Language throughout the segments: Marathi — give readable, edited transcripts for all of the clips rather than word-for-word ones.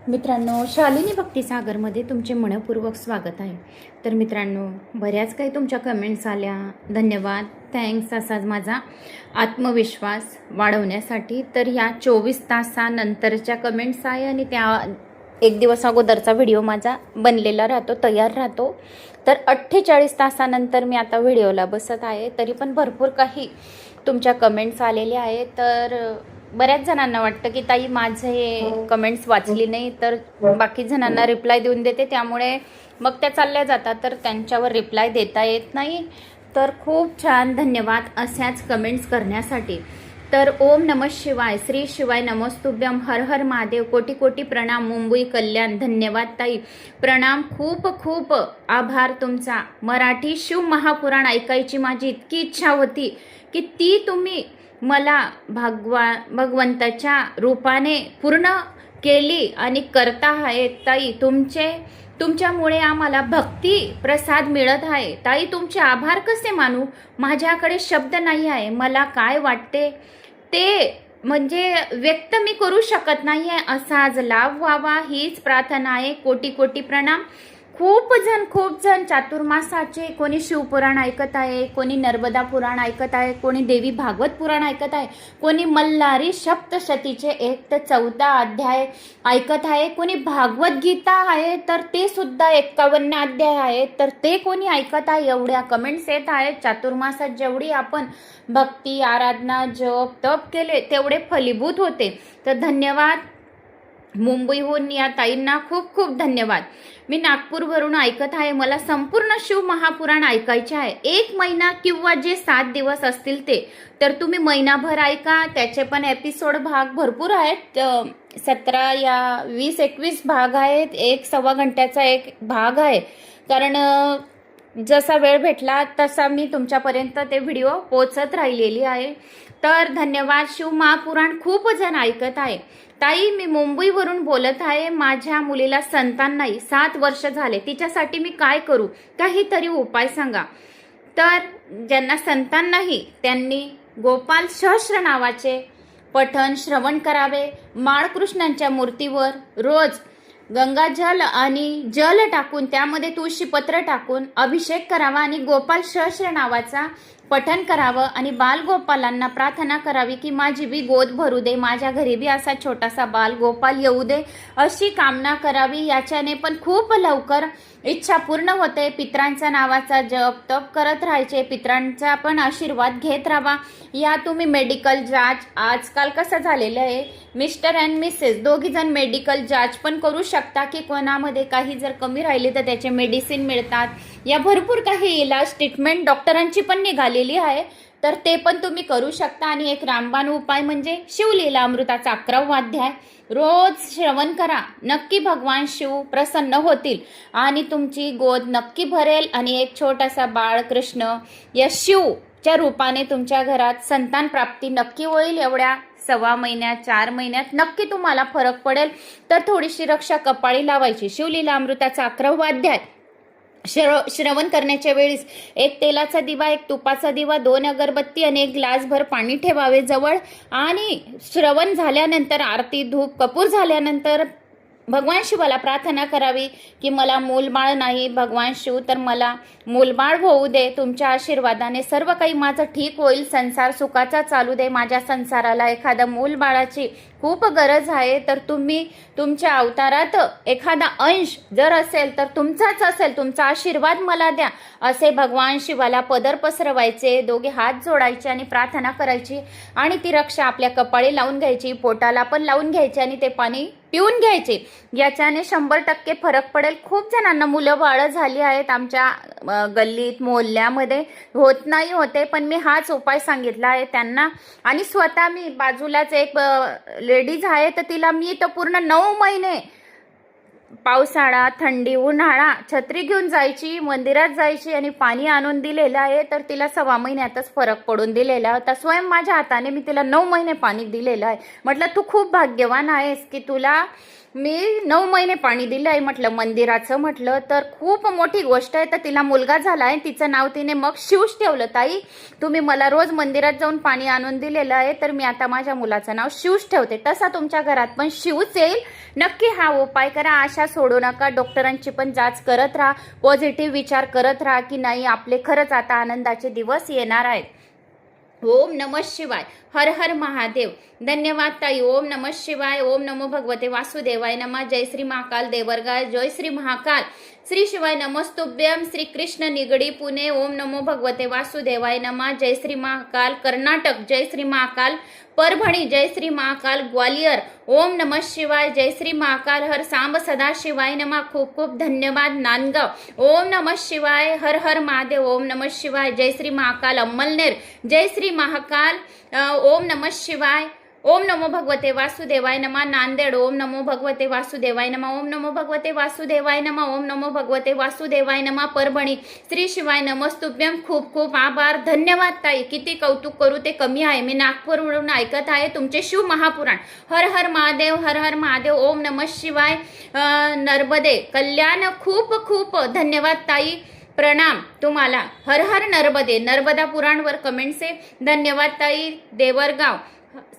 मित्रांनो, शालिनी भक्तिसागरमध्ये तुमचे मनपूर्वक स्वागत आहे. तर मित्रांनो, बऱ्याच काही तुमच्या कमेंट्स आल्या. धन्यवाद, थँक्स. असाच माझा आत्मविश्वास वाढवण्यासाठी तर ह्या 24 तासानंतरच्या कमेंट्स आहे आणि त्या एक दिवस अगोदरचा व्हिडिओ माझा बनलेला राहतो, तयार राहतो. तर 48 तासानंतर मी आता व्हिडिओला बसत आहे. तरी पण भरपूर काही तुमच्या कमेंट्स आलेल्या आहेत. तर बऱ्याच जणांना वाटतं की ताई माझे कमेंट्स वाचली नाही, तर बाकी जणांना रिप्लाय देऊन देते, त्यामुळे मग त्या चालल्या जातात, तर त्यांच्यावर रिप्लाय देता येत नाही. तर खूप छान धन्यवाद अशाच कमेंट्स करण्यासाठी. तर ओम नमः शिवाय, श्री शिवाय नमस्तुभ्यम, हर हर महादेव, कोटी कोटी प्रणाम, मुंबई कल्याण. धन्यवाद ताई, प्रणाम, खूप खूप आभार तुमचा. मराठी शिव महापुराण ऐकायची माझी इतकी इच्छा होती की ती तुम्ही मला भगवंताच्या रूपाने पूर्ण केली आणि करता आहे ताई. तुमच्यामुळे आम्हाला भक्ती प्रसाद मिळत आहे ताई. तुमचे आभार कसे मानू, माझ्याकडे शब्द नाही आहे. मला काय वाटते ते म्हणजे व्यक्त मी करू शकत नाही आहे. असा आज लाभ व्हावा हीच प्रार्थना आहे. कोटी कोटी प्रणाम. खूप जण चातुर्मासाचे, कोणी शिवपुराण ऐकत आहे, कोणी नर्मदा पुराण ऐकत आहे, कोणी देवी भागवत पुराण ऐकत आहे, कोणी मल्हारी सप्तशतीचे 1 ते 14 अध्याय ऐकत आहे, कोणी भागवत गीता आहे तर ते सुद्धा 51 अध्याय आहेत, तर ते कोणी ऐकत आहे. एवढ्या कमेंट्स येत आहेत. चातुर्मासात जेवढी आपण भक्ती, आराधना, जप, तप केले तेवढे फलीभूत होते. तर धन्यवाद. मुंबईहून या ताईंना खूप खूप धन्यवाद. मी नागपूरवरून ऐकत आहे. मला संपूर्ण शिव महापुराण ऐकायचे आहे. 1 महिना किंवा जे 7 दिवस असतील ते, तर तुम्ही महिनाभर ऐका. त्याचे पण एपिसोड भाग भरपूर आहेत. 17 या 20-21 भाग आहेत. 1-1.25 घंट्याचा एक भाग आहे. कारण जसा वेळ भेटला तसा मी तुमच्यापर्यंत ते व्हिडिओ पोचत राहिलेली आहे. तर धन्यवाद. शिव महापुराण खूप जण ऐकत आहे. ताई, मी मुंबईवरून बोलत आहे. माझ्या मुलीला संतान नाही, 7 वर्ष झाले. तिच्यासाठी मी काय करू, काहीतरी उपाय सांगा. तर ज्यांना संतान नाही त्यांनी गोपाल सहस्त्र नावाचे पठण श्रवण करावे. बाळकृष्णांच्या मूर्तीवर रोज गंगाजल आणि जल टाकून त्यामध्ये तुळशी पत्र टाकून अभिषेक करावा आणि गोपाल सहस्त्र नावाचा पठण करावं आणि बालगोपालांना प्रार्थना करावी की माझी बी गोद भरू दे, माझ्या घरी बी असा छोटासा बाल गोपाल येऊ दे, अशी कामना करावी. याच्याने पण खूप लवकर इच्छा पूर्ण होते. पित्रांच्या नावाचा जप तप करत राहायचे, पित्रांचा पण आशीर्वाद घेत राहावा. या तुम्ही मेडिकल जांच, आजकाल कसं झालेलं आहे, मिस्टर अँड मिसेस दोघी जण मेडिकल जांच पण करू शकता की कोणामध्ये काही जर कमी राहिली तर त्याचे मेडिसिन मिळतात. या भरपूर काही इलाज ट्रीटमेंट डॉक्टरांची पण निघालेली आहे, तर ते पण तुम्ही करू शकता. आणि एक रामबाण उपाय म्हणजे शिवलीला अमृताचा 11वा अध्याय रोज श्रवण करा. नक्की भगवान शिव प्रसन्न होतील आणि तुमची गोद नक्की भरेल आणि एक छोटासा बाळ कृष्ण या शिवच्या रूपाने तुमच्या घरात संतान प्राप्ती नक्की होईल. एवढ्या 1.25 महिन्यात 4 महिन्यात नक्की तुम्हाला फरक पडेल. तर थोडीशी रक्षा कपाळी लावायची. शिवलीला अमृताचा 11वा अध्याय श्रवण करण्याच्या वेळेस 1 तेलाचा दिवा, 1 तुपाचा दिवा, 2 अगरबत्ती आणि 1 ग्लासभर पाणी ठेवावे जवळ. आणि श्रवण झाल्यानंतर आरती धूप कपूर झाल्यानंतर भगवान शिवाला प्रार्थना करावी की मला मूलबाळ नाही भगवान शिव, तर मला मूलबाळ होऊ दे. तुमच्या आशीर्वादाने सर्व काही माझं ठीक होईल. संसार सुखाचा चालू दे. माझ्या संसाराला एखाद्या मूलबाळाची खूप गरज आहे. तर तुम्ही तुमच्या अवतारात एखादा अंश जर असेल तर तुमचाच असेल, तुमचा आशीर्वाद मला द्या, असे भगवान शिवाला पदर पसरवायचे. दोघे हात जोडायचे आणि प्रार्थना करायची आणि ती रक्षा आपल्या कपाळी लावून घ्यायची, पोटाला पण लावून घ्यायची आणि ते पाणी पिऊन घ्यायचे. याच्याने 100% फरक पडेल. खूप जणांना मुलं बाळ झाली आहेत आमच्या गल्लीत मोहल्ल्यामध्ये, होत नाही होते, पण मी हाच उपाय सांगितला आहे त्यांना. आणि स्वतः मी बाजूलाच एक लेडीज आहे, तर तिला मी तर पूर्ण 9 महिने पावसाळा, थंडी, उन्हाळा छत्री घेऊन जायची, मंदिरात जायची आणि पाणी आणून दिलेलं आहे. तर तिला 1.25 महिन्यातच फरक पडून दिलेला होता. स्वयं माझ्या हाताने मी तिला 9 महिने पाणी दिलेलं आहे. म्हटलं तू खूप भाग्यवान आहेस की तुला मी 9 महिने पाणी दिलंय म्हटलं मंदिराचं, म्हटलं तर खूप मोठी गोष्ट आहे. तर तिला मुलगा झालाय, तिचं नाव तिने मग शिवच ठेवलं. ताई तुम्ही मला रोज मंदिरात जाऊन पाणी आणून दिलेलं आहे, तर मी आता माझ्या मुलाचं नाव शिवच ठेवते. तसा तुमच्या घरात पण शिवच येईल. नक्की हा उपाय करा, आशा सोडू नका. डॉक्टरांची पण जाच करत राहा, पॉझिटिव्ह विचार करत राहा की नाही आपले खरंच आता आनंदाचे दिवस येणार आहेत. ओम नमः शिवाय, हर हर महादेव. धन्यवाद ताई. ओम नमः शिवाय, ओम नमो भगवते वासुदेवाय नमः. जय श्री महाकाल देवरगाव, जय श्री महाकाल. श्री शिवाय नमस्तुभ्यम. श्री कृष्ण निगडी पुणे. ओम नमो भगवते वासुदेवाय नमः. जय श्री महाकाल कर्नाटक. जय श्री महाकाल परभणी. जय श्री महाकाल ग्वालियर. ओम नमः शिवाय. जय श्री महाकाल हर सांब सदा शिवाय नमः. खूप खूप धन्यवाद नांदगाव. ओम नमः शिवाय, हर हर महादेव. ओम नमः शिवाय. जय श्री महाकाल अमलनेर. जय श्री महाकाल. ओम नमः शिवाय. ओम नमो भगवते वासुदेवाय नमः. नांदेड. ओम नमो भगवते वासुदेवाय नमः. ओम नमो भगवते वासुदेवाय नमः. ओम नमो भगवते वासुदेवाय नमः. परभणी. श्री शिवाय नमस्तुभ्यम. खूप खूप आभार. धन्यवाद ताई. किती कौतुक करू ते कमी आहे. मी नागपूरवरून ऐकत आहे तुमचे शिव महापुराण. हर हर महादेव, हर हर महादेव. ओम नमः शिवाय. नर्मदे कल्याण. खूप खूप धन्यवाद ताई. प्रणाम तुम्हाला. हर हर नर्मदे. नर्मदा पुराणवर कमेंट्स आहे. धन्यवाद ताई. देवरगाव.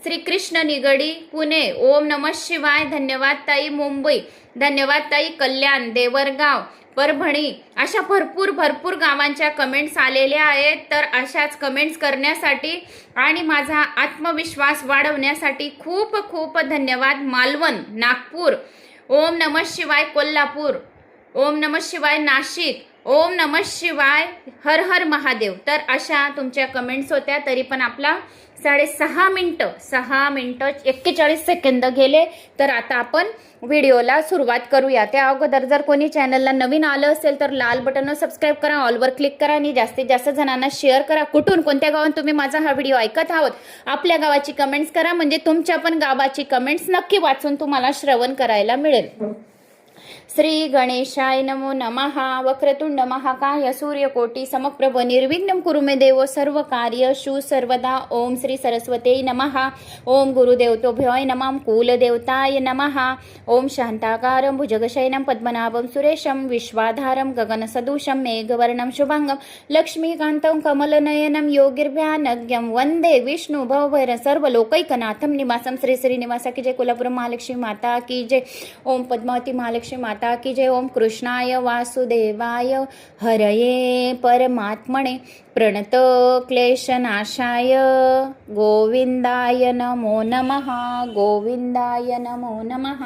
श्री कृष्ण निगडी पुणे. ओम नमः शिवाय. धन्यवाद ताई. मुंबई. धन्यवाद ताई. कल्याण. देवरगाव. परभणी. अशा भरपूर गावांच्या कमेंट्स आलेल्या आहेत. तर अशाच कमेंट्स करण्यासाठी आणि माझा आत्मविश्वास वाढवण्यासाठी खूप खूप धन्यवाद. मालवण. नागपूर. ओम नमः शिवाय. कोल्हापूर. ओम नमः शिवाय. नाशिक. ओम नमः शिवाय. हर हर महादेव. तर अशा तुमच्या कमेंट्स होत्या. तरी पण आपला 6.5 मिनिटं 41 सेकंद गेले. तर आता आपण व्हिडिओला सुरुवात करूया. त्या अगोदर जर कोणी चॅनलला नवीन आलं असेल तर लाल बटनवर सबस्क्राईब करा, ऑलवर क्लिक करा आणि जास्तीत जास्त जणांना शेअर करा. कुठून कोणत्या गावात तुम्ही माझा हा व्हिडिओ ऐकत आहोत आपल्या गावाची कमेंट्स करा, म्हणजे तुमच्या पण गावाची कमेंट्स नक्की वाचून तुम्हाला श्रवण करायला मिळेल. श्री गणेशाय नमो नमः. वक्रतुंड महाकाय सूर्यकोटी समप्रभ निर्विघ्नं कुरु मे देव सर्व कार्येषु सर्वदा. ओम श्री सरस्वती नमः. ओम गुरुदेवतोभ्यो नमः. कुलदेवताय नमः. ओम शांताकारं भुजगशयनं पद्मनाभं सुरेशं विश्वाधारं गगनसदृशं मेघवर्णं शुभांगं लक्ष्मीकान्तं कमलनयनं योगिर्भ्यानज्ञं वन्दे विष्णु भवभैरवं सर्वलोकैकनाथं निवासं. श्री श्रीनिवासा की जय. कोल्हापूर महालक्ष्मी माता की जय. ओम पद्मावती महालक्ष्मी माता की जय. ओम कृष्णाय वासुदेवाय हरये परमात्मने प्रणत क्लेशनाशाय गोविंदाय नमो नमः. गोविंदाय नमो नमः.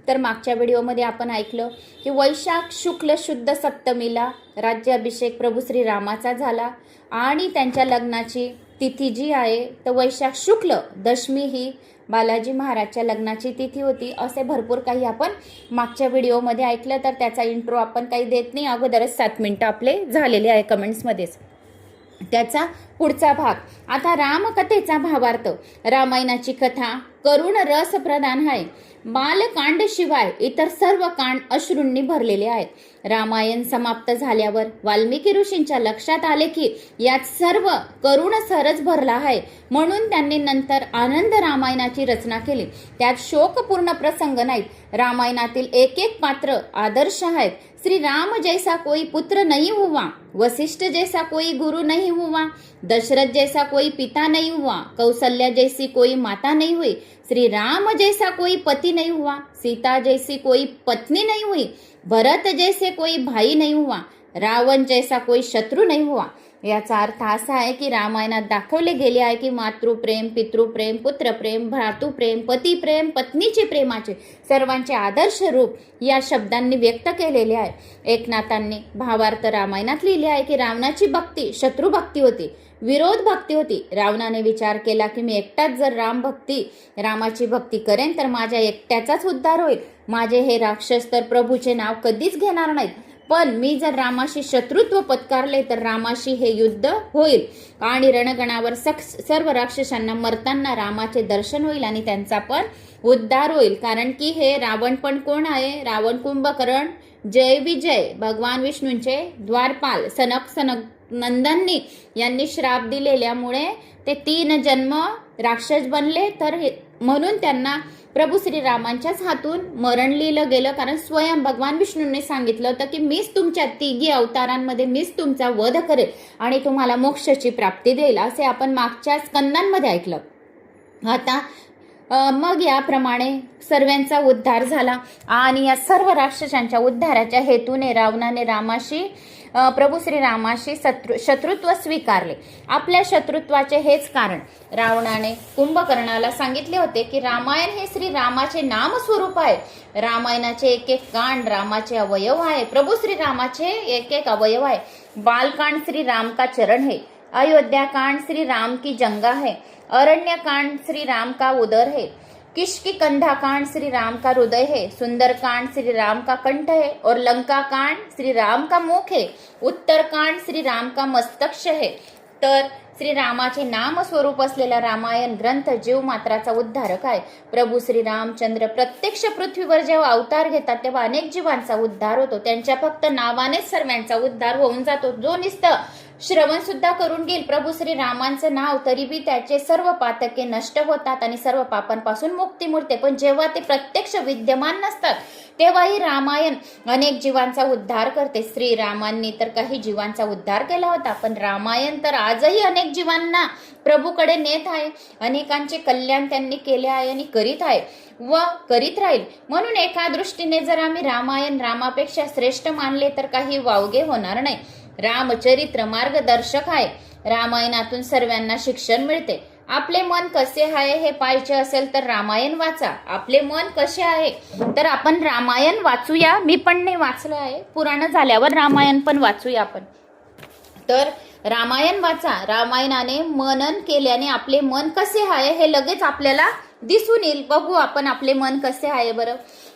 तर मागच्या व्हिडिओमध्ये आपण ऐकलं की वैशाख शुक्ल शुद्ध सप्तमीला राज्याभिषेक प्रभू श्रीरामाचा झाला आणि त्यांच्या लग्नाची तिथी जी आहे तर वैशाख शुक्ल दशमी ही बालाजी महाराजच्या लग्नाची तिथी होती. असे भरपूर काही आपण मागच्या व्हिडिओमध्ये ऐकलं. तर त्याचा इंट्रो आपण काही देत नाही, अगोदरच 7 मिनिटं आपले झालेले आहे कमेंट्समध्येच. त्याचा पुढचा भाग. आता रामकथेचा भावार्थ. रामायणाची कथा करुण रस प्रधान आहे. बालकांड शिवाय इतर सर्व कांड अश्रूंनी भरलेले आहेत. रामायण समाप्त झाल्यावर वाल्मिकी ऋषींच्या लक्षात आले की यात सर्व करुण सरच भरला आहे, म्हणून त्यांनी नंतर आनंद रामायणाची रचना केली. त्यात शोकपूर्ण प्रसंग नाहीत. रामायणातील एक एक पात्र आदर्श आहेत. श्री राम जैसा कोई पुत्र नहीं हुआ, वशिष्ठ जैसा कोई गुरु नहीं हुआ, दशरथ जैसा कोई पिता नहीं हुआ, कौशल्या जैसी कोई माता नहीं हुई, श्री राम जैसा कोई पति नहीं हुआ, सीता जैसी कोई पत्नी नहीं हुई, भरत जैसे कोई भाई नहीं हुआ, रावण जैसा कोई शत्रु नहीं हुआ. याचा अर्थ असा आहे की रामायणात दाखवले गेले आहे की मातृप्रेम, पितृप्रेम, पुत्रप्रेम, भ्रातृप्रेम, पतिप्रेम, पत्नीचे प्रेमाचे सर्वांचे आदर्श रूप या शब्दांनी व्यक्त केलेले आहे. एकनाथांनी भावार्थ रामायणात लिहिले आहे की रावणाची भक्ती शत्रुभक्ती होती, विरोध भक्ती होती. रावणाने विचार केला की मी एकटाच जर रामाची भक्ती करेन तर माझ्या एकट्याचाच उद्धार होईल. माझे हे राक्षस तर प्रभूचे नाव कधीच घेणार नाहीत, पण मी जर रामाशी शत्रुत्व पत्कारले तर रामाशी हे युद्ध होईल आणि रणगणावर सर्व राक्षसांना मरताना रामाचे दर्शन होईल आणि त्यांचा पण उद्धार होईल. कारण की हे रावण पण कोण आहे? रावण कुंभकर्ण जय विजय भगवान विष्णूंचे द्वारपाल सनक नंदननी यांनी श्राप दिलेल्यामुळे ते 3 जन्म राक्षस बनले. तर म्हणून त्यांना प्रभू श्रीरामांच्याच हातून मरण लिहिलं गेलं, कारण स्वयं भगवान विष्णूंनी सांगितलं होतं की मीच तुमच्या तिघी अवतारांमध्ये मीच तुमचा वध करेल आणि तुम्हाला मोक्षाची प्राप्ती देईल, असे आपण मागच्या स्कंदांमध्ये ऐकलं. आता मग याप्रमाणे सर्वांचा उद्धार झाला आणि या सर्व राक्षसांच्या उद्धाराच्या हेतूने रावणाने प्रभू श्रीरामाशी शत्रुत्व स्वीकारले. आपल्या शत्रुत्वाचे हेच कारण रावणाने कुंभकर्णाला सांगितले होते की रामायण हे श्रीरामाचे नामस्वरूप आहे. रामायणाचे एक एक कांड रामाचे अवयव आहे. प्रभू श्रीरामाचे एक एक अवयव आहे. बालकांड श्री राम का चरण है, अयोध्या कांड श्री राम की जंगा है, अरण्य कांड श्री राम का उदर है, किष्की कंधा कांड श्री राम का हृदय है, सुंदर कांड श्री राम का कंठ है और लंका कांड श्री राम का मुख है, उत्तर कांड श्री राम का मस्तक है. तर श्रीरामाचे नाम स्वरूप असलेला रामायण ग्रंथ जीव मात्राचा उद्धारक आहे. प्रभू श्री रामचंद्र प्रत्यक्ष पृथ्वीवर जेव्हा अवतार घेतात तेव्हा अनेक जीवांचा उद्धार होतो. त्यांच्या फक्त नावानेच सर्वांचा उद्धार होऊन जातो. जो नुसतं श्रवण सुद्धा करून घेईल प्रभू श्री रामांचं नाव तरी बी त्याचे सर्व पातके नष्ट होतात आणि सर्व पापांपासून मुक्ती मिळते. पण जेव्हा ते प्रत्यक्ष विद्यमान नसतात तेव्हाही रामायण अनेक जीवांचा उद्धार करते. श्रीरामांनी तर काही जीवांचा उद्धार केला होता, पण रामायण तर आजही अनेक जीवांना प्रभूकडे नेत आहे. अनेकांचे कल्याण त्यांनी केले आहे आणि करीत आहे व करीत राहील. म्हणून एका दृष्टीने जर आम्ही रामायण रामापेक्षा श्रेष्ठ मानले तर काही वावगे होणार नाही. रामचरित्र मार्गदर्शक आहे. रामायणातून सर्वांना शिक्षण मिळते. आपले मन कसे आहे हे पाहायचे असेल तर रामायण वाचा. आपले मन कसे आहे तर आपण रामायण वाचूया. मी पण नाही वाचलं आहे, पुराण झाल्यावर रामायण पण वाचूया आपण. तर रामायण वाचा. रामायणाने मनन केल्याने आपले मन कसे आहे हे लगेच आपल्याला दिसून येईल. बघू आपण आपले मन कसे आहे बरं.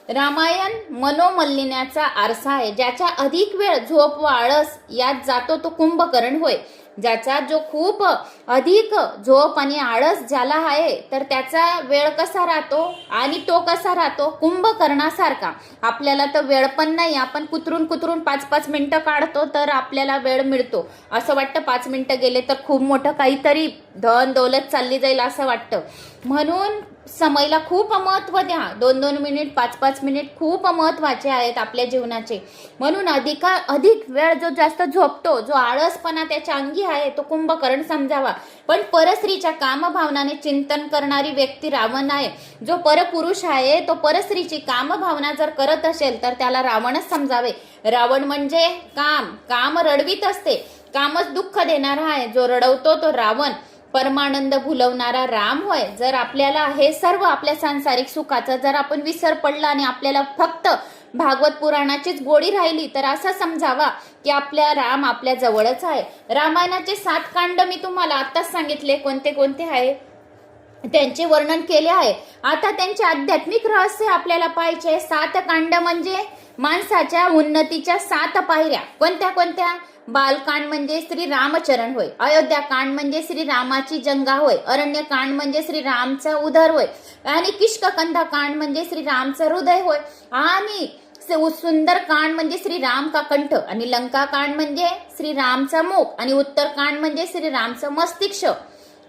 रामायण मनोमलिन्याचा आरसा आहे. ज्याच्या अधिक वेळ झोप व आळस यात जातो तो कुंभकर्ण होय. ज्याचा जो खूप अधिक झोप आणि आळस ज्याला आहे तर त्याचा वेळ कसा राहतो आणि तो कसा राहतो कुंभकर्णासारखा. आपल्याला तर वेळ पण नाही, आपण कुतरून 5-5 मिनिटं काढतो तर आपल्याला वेळ मिळतो. असं वाटतं 5 मिनिटं गेले तर खूप मोठं काहीतरी धन दौलत चालली जाईल असं वाटतं. म्हणून समयला खूप महत्व द्या. 2-2 मिनिट 5-5 मिनिट खूप महत्वाचे आहेत आपल्या जीवनाचे. म्हणून अधिक वेळ जो जास्त झोपतो, जो आळसपणा त्याच्या अंगी आहे तो कुंभकर्ण समजावा. पण परस्त्रीच्या कामभावनाने चिंतन करणारी व्यक्ती रावण आहे. जो परपुरुष आहे तो परस्त्रीची कामभावना जर करत असेल तर त्याला रावणच समजावे. रावण म्हणजे काम रडवीत असते. कामच दुःख देणारा आहे. जो रडवतो तो रावण. परमानंद भुलवणारा राम होय. जर आपल्याला हे सर्व आपल्या सांसारिक सुखाचा जर आपण विसर पडला आणि आपल्याला फक्त भागवत पुराणाचीच गोडी राहिली तर असं समजावा की आपल्या राम आपल्या जवळच आहे. रामायणाचे 7 कांड मी तुम्हाला आताच सांगितले कोणते कोणते आहे, त्यांचे वर्णन केले आहे. आता त्यांचे आध्यात्मिक रहस्य आपल्याला पाहिजे. 7 कांड म्हणजे माणसाच्या उन्नतीच्या 7 पायऱ्या. कोणत्या? बालकांड म्हणजे श्री रामचरण होय. अयोध्या कांड म्हणजे श्री रामाची जंगा होय. अरण्य कांड म्हणजे श्री रामचा उदर होय. आणि किष्ककंधा कांड म्हणजे श्री रामचं हृदय होय. आणि सुंदर कांड म्हणजे श्री राम का कंठ. आणि लंका कांड म्हणजे श्री रामचा मुख. आणि उत्तर कांड म्हणजे श्री रामचं मस्तिष्क.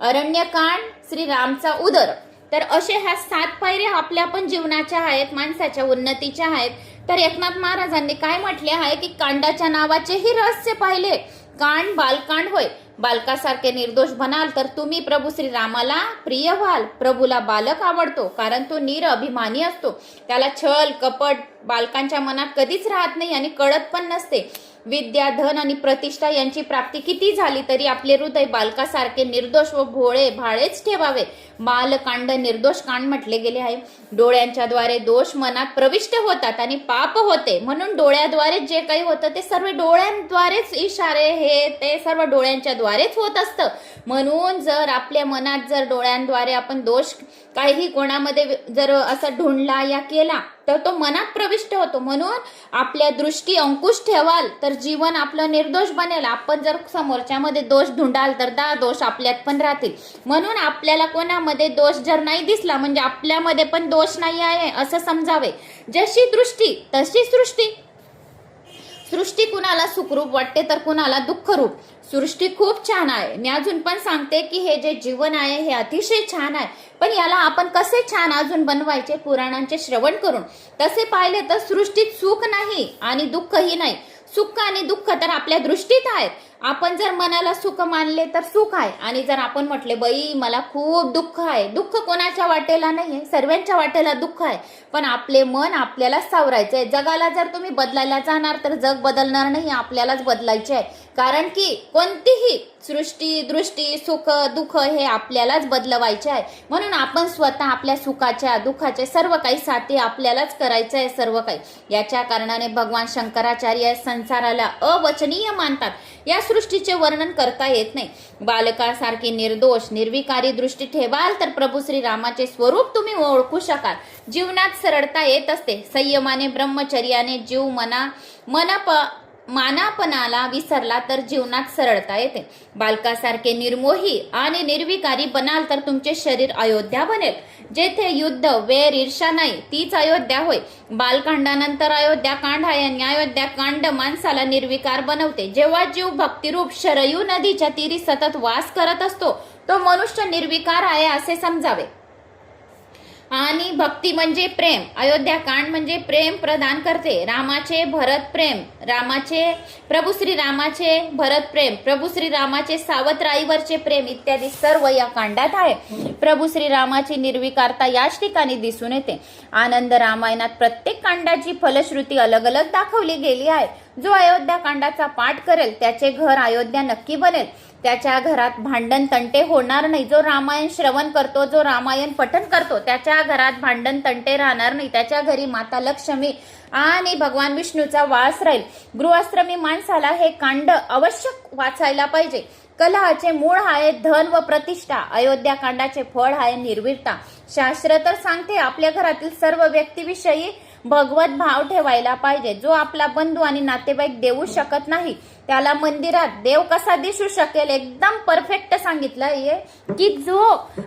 अरण्य कांड श्री रामचा उदर. तर असे ह्या 7 पायऱ्या आपल्या पण जीवनाच्या आहेत, माणसाच्या उन्नतीच्या आहेत. तर एकनाथ महाराजांनी काय म्हटले आहे की कांडाच्या नावाचेही रहस्य पाहिले. कांड बालकांड होय. बालकासारखे निर्दोष बनाल तर तुम्ही प्रभू श्रीरामाला प्रिय व्हाल. प्रभूला बालक आवडतो कारण तो निरअभिमानी असतो. त्याला छल कपट बालकांच्या मनात कधीच राहत नाही आणि कळत पण नसते. विद्या धन आणि प्रतिष्ठा यांची प्राप्ती किती झाली तरी आपले हृदय बालकासारखे निर्दोष व भोळे भाळेच ठेवावे. बालकांड निर्दोष कांड म्हटले गेले आहे. डोळ्यांच्या द्वारे दोष मनात प्रविष्ट होतात आणि पाप होते. म्हणून डोळ्याद्वारे जे काही होतं ते सर्व डोळ्यांद्वारेच इशारे हे ते सर्व डोळ्यांच्या द्वारेच होत असतं. म्हणून जर आपल्या मनात जर डोळ्यांद्वारे आपण दोष काही कोणामध्ये जर असा ढुंढला या केला तर तो मनात प्रविष्ट होतो. म्हणून आपल्या दृष्टी अंकुश ठेवाल तर जीवन आपलं निर्दोष बनेल. आपण जर समोरच्यामध्ये दोष ढुंढाल तर 10 दोष आपल्यात पण राहतील. म्हणून आपल्याला कोणामध्ये दोष जर नाही दिसला म्हणजे आपल्यामध्ये पण दोष नाही आहे असं समजावे. जशी दृष्टी तशी सृष्टी. सृष्टी कुणाला सुखरूप वाटते तर कुणाला दुःखरूप. सृष्टी खूप छान आहे. मी अजून पण सांगते की हे जे जीवन आहे हे अतिशय छान आहे, पण याला आपण कसे छान अजून बनवायचे पुराणांचे श्रवण करून. तसे पाहिले तर सृष्टीत सुख नाही आणि दुःखही नाही. सुख आणि दुःख तर आपल्या दृष्टीत आहेत. आपण जर मनाला सुख मानले तर सुख आहे, आणि जर आपण म्हटले बाई मला खूप दुःख आहे, दुःख कोणाच्या वाटेला नाहीये, सर्वांच्या वाटेला दुःख आहे, पण आपले मन आपल्याला सावरायचंय. जगाला जर तुम्ही बदलायला जाणार तर जग बदलणार नाही, आपल्यालाच बदलायचे आहे. कारण की कोणतीही सृष्टी दृष्टी सुख दुःख हे आपल्यालाच बदलवायचे आहे. म्हणून आपण स्वतः आपल्या सुखाच्या दुःखाचे सर्व काही साथी आपल्यालाच करायचं आहे सर्व काही. याच्या कारणाने भगवान शंकराचार्य संसाराला अवचनीय मानतात. या सृष्टीचे वर्णन करता येत नाही. बालकासारखी निर्दोष निर्विकारी दृष्टी ठेवाल तर प्रभू श्रीरामाचे स्वरूप तुम्ही ओळखू शकाल. जीवनात सरळता येत असते. संयमाने ब्रह्मचर्याने जीव मानापणाला विसरला तर जीवनात सरळता येते. बालकासारखे निर्मोही आणि निर्विकारी बनाल तर तुमचे शरीर अयोध्या बनेल. जेथे युद्ध वेर ईर्षा नाही तीच अयोध्या होय. बालकांडानंतर अयोध्या कांड आहे, आणि अयोध्या कांड माणसाला निर्विकार बनवते. जेव्हा जीव भक्तिरूप शरयू नदीच्या तीरी सतत वास करत असतो तो मनुष्य निर्विकार आहे असे समजावे. आणि भक्ती म्हणजे प्रेम. अयोध्या कांड म्हणजे प्रेम प्रदान करते. रामाचे भरत प्रेम, प्रभू श्रीरामाचे भरत प्रेम, प्रभू श्रीरामाचे सावतराईवरचे प्रेम इत्यादी सर्व या कांडात आहे. प्रभू श्रीरामाची निर्विकारता याच ठिकाणी दिसून येते. आनंद रामायणात प्रत्येक कांडाची फलश्रुती अलग अलग दाखवली गेली आहे. जो अयोध्या कांडाचा पाठ करेल त्याचे घर अयोध्या नक्की बनेल. त्याच्या घरात भांडण तंटे होणार नाही. जो रामायण श्रवण करतो, जो रामायण पठण करतो त्याच्या घरात भांडण तंटे राहणार नाही. त्याच्या घरी माता लक्ष्मी आणि भगवान विष्णूचा वास राहील. गृहस्थ्रमी माणसाला हे कांड अवश्य वाचायला पाहिजे. कलहाचे मूळ आहे धन व प्रतिष्ठा. अयोध्या कांडाचे फळ आहे निर्वीरता. शास्त्र तर सांगते आपल्या घरातील सर्व व्यक्तीविषयी भगवत भाव ठेवायला पाहिजे. जो आपला बंधू आणि नातेवाईक देऊ शकत नाही त्याला मंदिरात देव कसा दिसू शकेल. एकदम परफेक्ट सांगितलंय की जो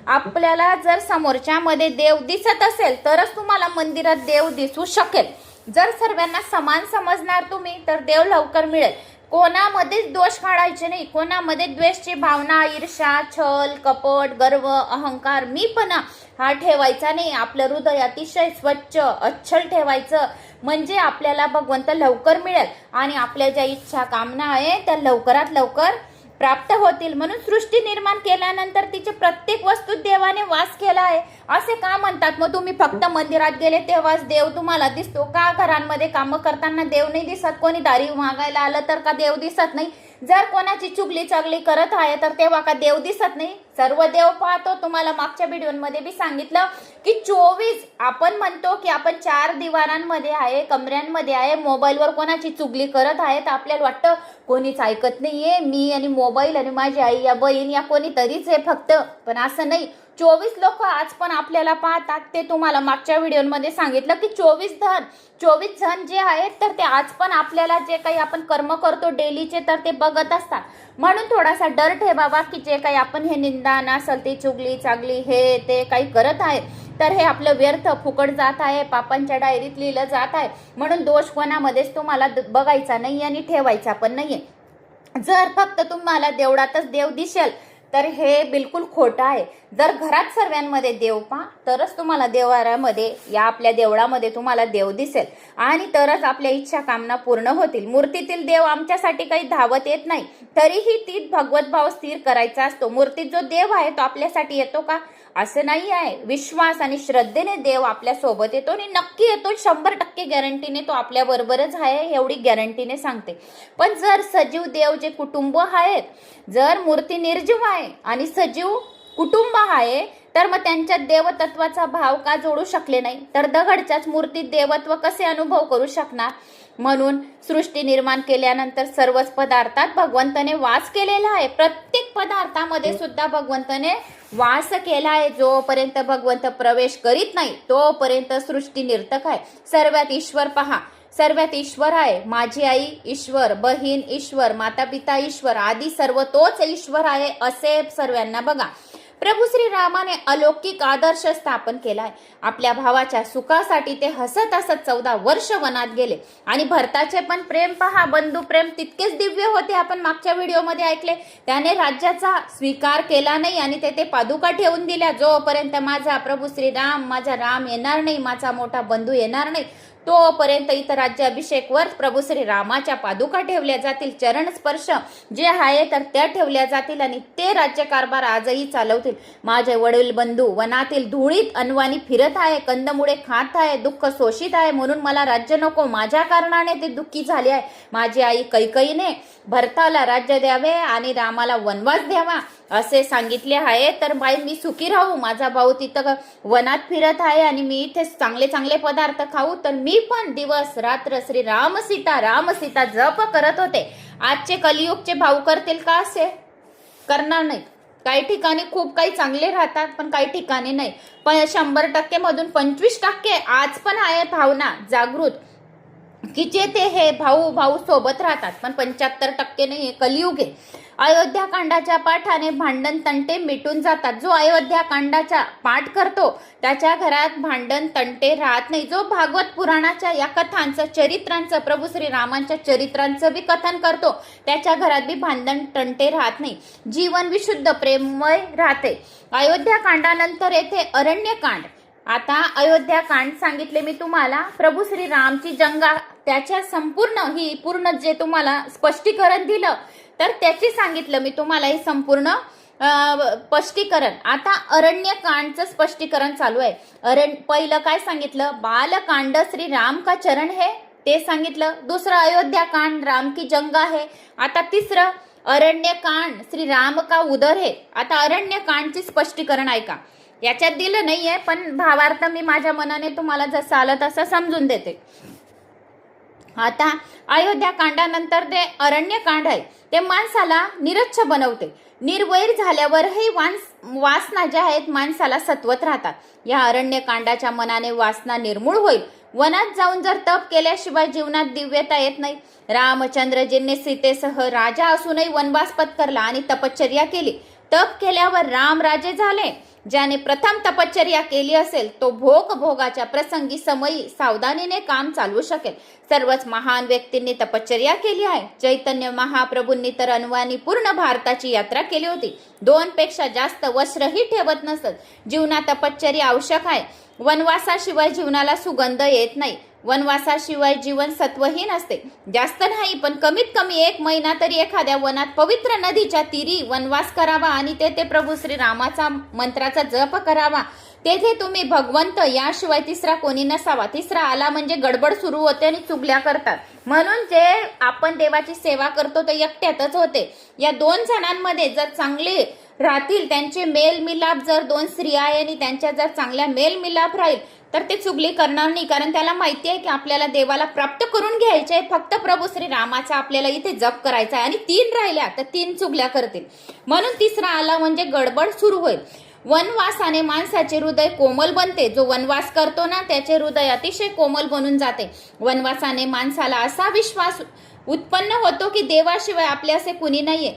आपल्याला जर समोरच्या मध्ये देव दिसत असेल तरच तुम्हाला मंदिरात देव दिसू शकेल. जर सर्वांना समान समजणार तुम्ही तर देव लवकर मिळेल. कोणामध्येच दोष काढायचे नाही. कोणामध्ये द्वेषची भावना, ईर्ष्या, छल, कपट, गर्व, अहंकार, मीपणा हा ठेवायचा नाही. आपलं हृदय अतिशय स्वच्छ अच्छल ठेवायचं, म्हणजे आपल्याला भगवंत लवकर मिळेल आणि आपल्या ज्या इच्छा कामना आहे त्या लवकरात लवकर प्राप्त होतील. म्हणून सृष्टी निर्माण केल्यानंतर तिचे प्रत्येक वस्तूत देवाने वास केला आहे असे का म्हणतात. मग तुम्ही फक्त मंदिरात गेले तेव्हाच देव तुम्हाला दिसतो का? घरांमध्ये कामं करताना देव नाही दिसत? कोणी दारी मागायला आलं तर का देव दिसत नाही? जर कोणाची चुगली चागली करत आहे तर तेव्हा का देव दिसत नाही? सर्व देव पाहतो. तुम्हाला मागच्या व्हिडिओमध्ये मी सांगितलं की 24 आपण म्हणतो की आपण 4 दिवारांमध्ये आहे, कमऱ्यांमध्ये आहे, मोबाईलवर कोणाची चुगली करत आहे तर आपल्याला वाटतं कोणीच ऐकत नाहीये, मी आणि मोबाईल आणि माझी आई या बहीण या कोणीतरीच आहे फक्त. पण असं नाही. 24 लोक आज पण आपल्याला पाहतात. ते तुम्हाला मागच्या व्हिडिओमध्ये सांगितलं की 24 जण जे आहेत तर ते आज पण आपल्याला जे काही आपण कर्म करतो डेलीचे तर ते बघत असतात. म्हणून थोडासा डर ठेवावा की जे काही आपण हे निंदा नासलती चुगली चागली हे ते काही करत आहे तर हे आपलं व्यर्थ फुकट जात आहे, पापांच्या डायरीत लिहिलं जात आहे. म्हणून दोष कोणामध्येच तुम्हाला बघायचा नाही आणि ठेवायचा पण नाहीये. जर फक्त तुम्हाला देवळातच देव दिसेल तर हे बिलकुल खोटं आहे. जर घरात सर्वांमध्ये देव पहा तरच तुम्हाला देवाऱ्यामध्ये या आपल्या देवळामध्ये तुम्हाला देव दिसेल आणि तरच आपल्या इच्छा कामना पूर्ण होतील. मूर्तीतील देव आमच्यासाठी काही धावत येत नाही, तरीही ती भगवत भाव स्थिर करायचा असतो. मूर्तीत जो देव आहे तो आपल्यासाठी येतो का? असं नाही आहे. विश्वास आणि श्रद्धेने देव आपल्या सोबत येतो आणि नक्की येतो. 100% गॅरंटीने तो आपल्या बरोबरच आहे एवढी गॅरंटीने सांगते. पण जर सजीव देव जे कुटुंब आहेत, जर मूर्ती निर्जीव आहे आणि सजीव कुटुंब आहे तर मग त्यांच्यात देवतत्वाचा भाव का जोडू शकले नाही? तर दगडच्याच मूर्तीत देवत्व कसे अनुभव करू शकणार? म्हणून सृष्टी निर्माण केल्यानंतर सर्वच पदार्थात भगवंताने वास केलेला आहे. प्रत्येक पदार्थामध्ये सुद्धा भगवंताने वास केला आहे. जोपर्यंत भगवंत प्रवेश करीत नाही तोपर्यंत सृष्टी निर्थक आहे. सर्वात ईश्वर पहा, सर्वात ईश्वर आहे. माझी आई ईश्वर, बहीण ईश्वर, माता पिता ईश्वर, आदी सर्व तोच ईश्वर आहे असे सर्वांना बघा. प्रभू श्रीरामाने अलौकिक आदर्श स्थापन केलाय. आपल्या भावाच्या सुखासाठी ते हसत हसत 14 वर्ष वनात गेले. आणि भरताचे पण प्रेम पहा, बंधू प्रेम तितकेच दिव्य होते. आपण मागच्या व्हिडिओमध्ये ऐकले. त्याने राज्याचा स्वीकार केला नाही आणि ते पादुका ठेवून दिल्या. जोपर्यंत माझा प्रभू श्रीराम, माझा राम येणार नाही, माझा मोठा बंधू येणार नाही, तोपर्यंत इथं राज्याभिषेकवर प्रभू श्री रामाच्या पादुका ठेवल्या जातील. चरण स्पर्श जे आहे तर त्या ठेवल्या जातील आणि ते राज्यकारभार आजही चालवतील. माझे वडील बंधू वनातील धुळीत अनवाणी फिरत आहे, कंदमुळे खात आहे, दुःख शोषित आहे, म्हणून मला राज्य नको. माझ्या कारणाने ते दुःखी झाले आहे. माझी आई कैकेयीने भरताला राज्य द्यावे आणि रामाला वनवास द्यावा असे सांगितले आहे. तर बाई मी सुखी राहू, माझा भाऊ तिथं वनात फिरत आहे आणि मी इथे चांगले चांगले पदार्थ खाऊ, तर मी पण दिवस रात्र श्री राम सीता जप करत होते. आजचे कलियुगचे भाऊ करतील का? असे करणार नाहीत. काही ठिकाणी खूप काही चांगले राहतात, पण काही ठिकाणी नाही. पण 100% मधून 25% आज पण आहे भावना जागृत की जे ते हे भाऊ सोबत राहतात, पण 75% नाही. कलियुग आहे. अयोध्या कांडाच्या पाठाने भांडण तंटे मिटून जातात. जो अयोध्या कांडाचा पाठ करतो त्याच्या घरात भांडण तंटे राहत नाही. जो भागवत पुराणाच्या या कथांचं, चरित्रांचं, प्रभू श्री रामांच्या चरित्रांचं बी कथन करतो त्याच्या घरात बी भांडण तंटे राहत नाही. जीवन विशुद्ध प्रेममय राहते. अयोध्या कांडानंतर येथे अरण्यकांड. आता अयोध्या कांड सांगितले मी तुम्हाला. प्रभू श्री रामची जंगा, त्याच्या पूर्ण जे तुम्हाला स्पष्टीकरण दिलं तर त्याची सांगितलं मी तुम्हाला हे संपूर्ण स्पष्टीकरण. आता अरण्यकांडचं स्पष्टीकरण चालू आहे. पहिलं काय सांगितलं? बालकांड श्री राम का चरण है ते सांगितलं. दुसरं अयोध्या कांड राम की जंगा है. आता तिसरं अरण्यकांड श्री राम का उदर है. आता अरण्यकांडचे स्पष्टीकरण ऐका. याच्यात दिलं नाहीये, पण भावार्थ मी माझ्या मनाने तुम्हाला जसं आलं तसं समजून देते. आता अयोध्या कांडानंतर ते अरण्यकांड आहे, ते माणसाला निरच्छ बनवते. निर्वैर झाल्यावरही वासना ज्या आहेत माणसाला सत्वत राहतात. या अरण्यकांडाच्या मनाने वासना निर्मूळ होईल. वनात जाऊन जर तप केल्याशिवाय जीवनात दिव्यता येत नाही. रामचंद्रजींनी सीतेसह राजा असूनही वनवास पत्करला आणि तपश्चर्या केली. तप केल्यावर राम राजे झाले. ज्याने प्रथम तपश्चर्या केली असेल तो भोगाच्या प्रसंगी समयी सावधानीने काम चालवू शकेल. सर्वच महान व्यक्तींनी तपश्चर्या केली आहे. चैतन्य महाप्रभूंनी तर अनवाणी पूर्ण भारताची यात्रा केली होती. 2 पेक्षा जास्त वस्त्रही ठेवत नसत. जीवनात तपश्चर्या आवश्यक आहे. वनवासाशिवाय जीवनाला सुगंध येत नाही. वनवासाशिवाय जीवन सत्वहीन असते. जास्त नाही पण कमीत कमी 1 महिना तरी एखाद्या वनात पवित्र नदीच्या तीरी वनवास करावा आणि तेथे प्रभू श्री रामाचा मंत्राचा जप करावा. तेथे तुम्ही भगवंत याशिवाय तिसरा कोणी नसावा. तिसरा आला म्हणजे गडबड सुरू होते आणि चुगल्या करतात. म्हणून जे आपण देवाची सेवा करतो ते एकट्यातच होते. या 2 जणांमध्ये जर चांगले राहतील, त्यांचे मेलमिलाप, जर 2 स्त्रिया आहे आणि त्यांच्या जर चांगल्या मेलमिलाप राहील तर ते चुगली करणार नाही. कारण त्याला माहिती आहे की आपल्याला देवाला प्राप्त करून घ्यायचे, फक्त प्रभू श्री रामाचा आपल्याला इथे जप करायचा आहे. आणि 3 राहिल्या तर 3 चुगल्या करतील. म्हणून तिसरा आला म्हणजे गडबड सुरू होईल. वनवासाने माणसाचे हृदय कोमल बनते. जो वनवास करतो ना त्याचे हृदय अतिशय कोमल बनून जाते. वनवासाने माणसाला असा विश्वास उत्पन्न होतो की देवाशिवाय आपले असे कुणी नाहीये.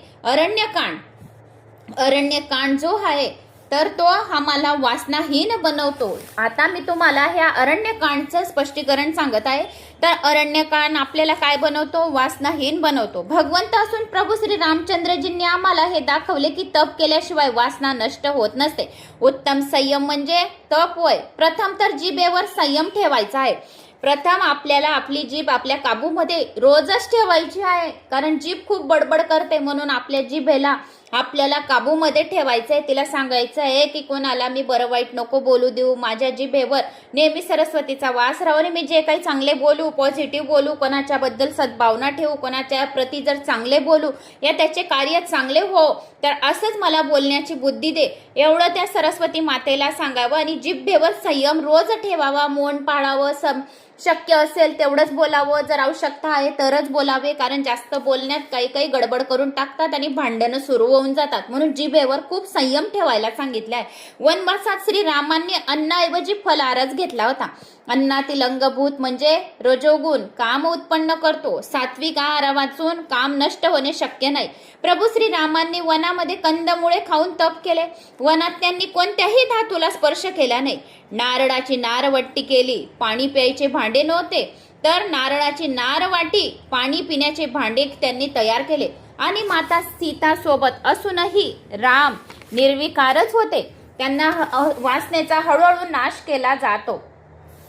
अरण्यकांड जो आहे तर तो आम्हाला वासनाहीन बनवतो. आता मी तुम्हाला ह्या अरण्यकांडचं स्पष्टीकरण सांगत आहे. तर अरण्यकांड आपल्याला काय बनवतो? वासनाहीन बनवतो. भगवंत असून प्रभू श्री रामचंद्रजींनी आम्हाला हे दाखवले की तप केल्याशिवाय वासना नष्ट होत नसते. उत्तम संयम म्हणजे तप होय. प्रथम तर जिभेवर संयम ठेवायचा आहे. प्रथम आपल्याला आपली जीभ आपल्या काबूमध्ये रोजच ठेवायची आहे. कारण जीभ खूप बडबड करते, म्हणून आपल्या जिभेला आपल्याला काबूमध्ये ठेवायचं आहे. तिला सांगायचं आहे की कोणाला मी बरं वाईट नको बोलू देऊ. माझ्या जिभेवर नेहमी सरस्वतीचा वास राहू आणि मी जे काही चांगले बोलू, पॉझिटिव्ह बोलू, कोणाच्याबद्दल सद्भावना ठेवू, कोणाच्या प्रती जर चांगले बोलू, या त्याचे कार्य चांगले हो, तर असंच मला बोलण्याची बुद्धी दे. एवढं त्या सरस्वती मातेला सांगावं आणि जिभेवर संयम रोज ठेवावा. मौन पाळावं. शक्य असेल तेवढंच बोलावं. जर आवश्यकता आहे तरच बोलावे. कारण जास्त बोलण्यात काही गडबड करून टाकतात आणि भांडणं सुरू होऊन जातात, म्हणून जिभेवर खूप संयम ठेवायला सांगितले आहे. वनवासात श्रीरामांनी अन्नाऐवजी फलाहारच घेतला होता. अन्नातील अंगभूत म्हणजे रजोगुण काम उत्पन्न करतो. सात्विक आहार वाचून काम नष्ट होणे शक्य नाही. प्रभू श्रीरामांनी वनामध्ये कंदमुळे खाऊन तप केले. वनात त्यांनी कोणत्याही धातूला स्पर्श केला नाही. नारळाची नारवट्टी केली. पाणी प्यायचे भांडे नव्हते, तर नारळाची नारवाटी पाणी पिण्याचे भांडे त्यांनी तयार केले. आणि माता सीता सोबत असूनही राम निर्विकारच होते. त्यांना वासनेचा हळूहळू नाश केला जातो.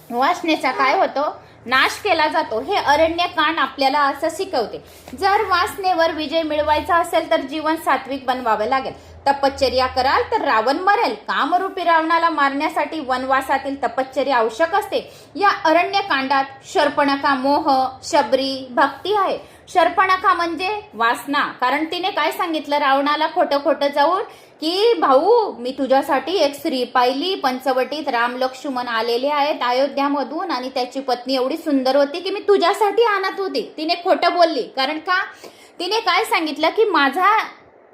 वासनेचा काय होतो? नाश केला जातो. हे अरण्यकांड आपल्याला असं शिकवते. जर वासनेवर विजय मिळवायचा असेल तर जीवन सात्विक बनवावे लागेल. तपश्चर्या कराल तर रावण मरेल. कामरूपी रावणाला मारण्यासाठी वनवासातील तपश्चर्या आवश्यक असते. या अरण्यकांडात शर्पणखा मोह, शबरी भक्ती आहे. शर्पणखा म्हणजे वासना, कारण तिने काय सांगितलं रावणाला खोटं खोटं जाऊन की भाऊ मी तुझ्यासाठी एक स्त्री पाहिली. पंचवटीत राम लक्ष्मण आलेले आहेत अयोध्यामधून आणि त्याची पत्नी एवढी सुंदर होती की मी तुझ्यासाठी आणत होती. तिने खोटं बोलली. कारण का? तिने काय सांगितलं की माझा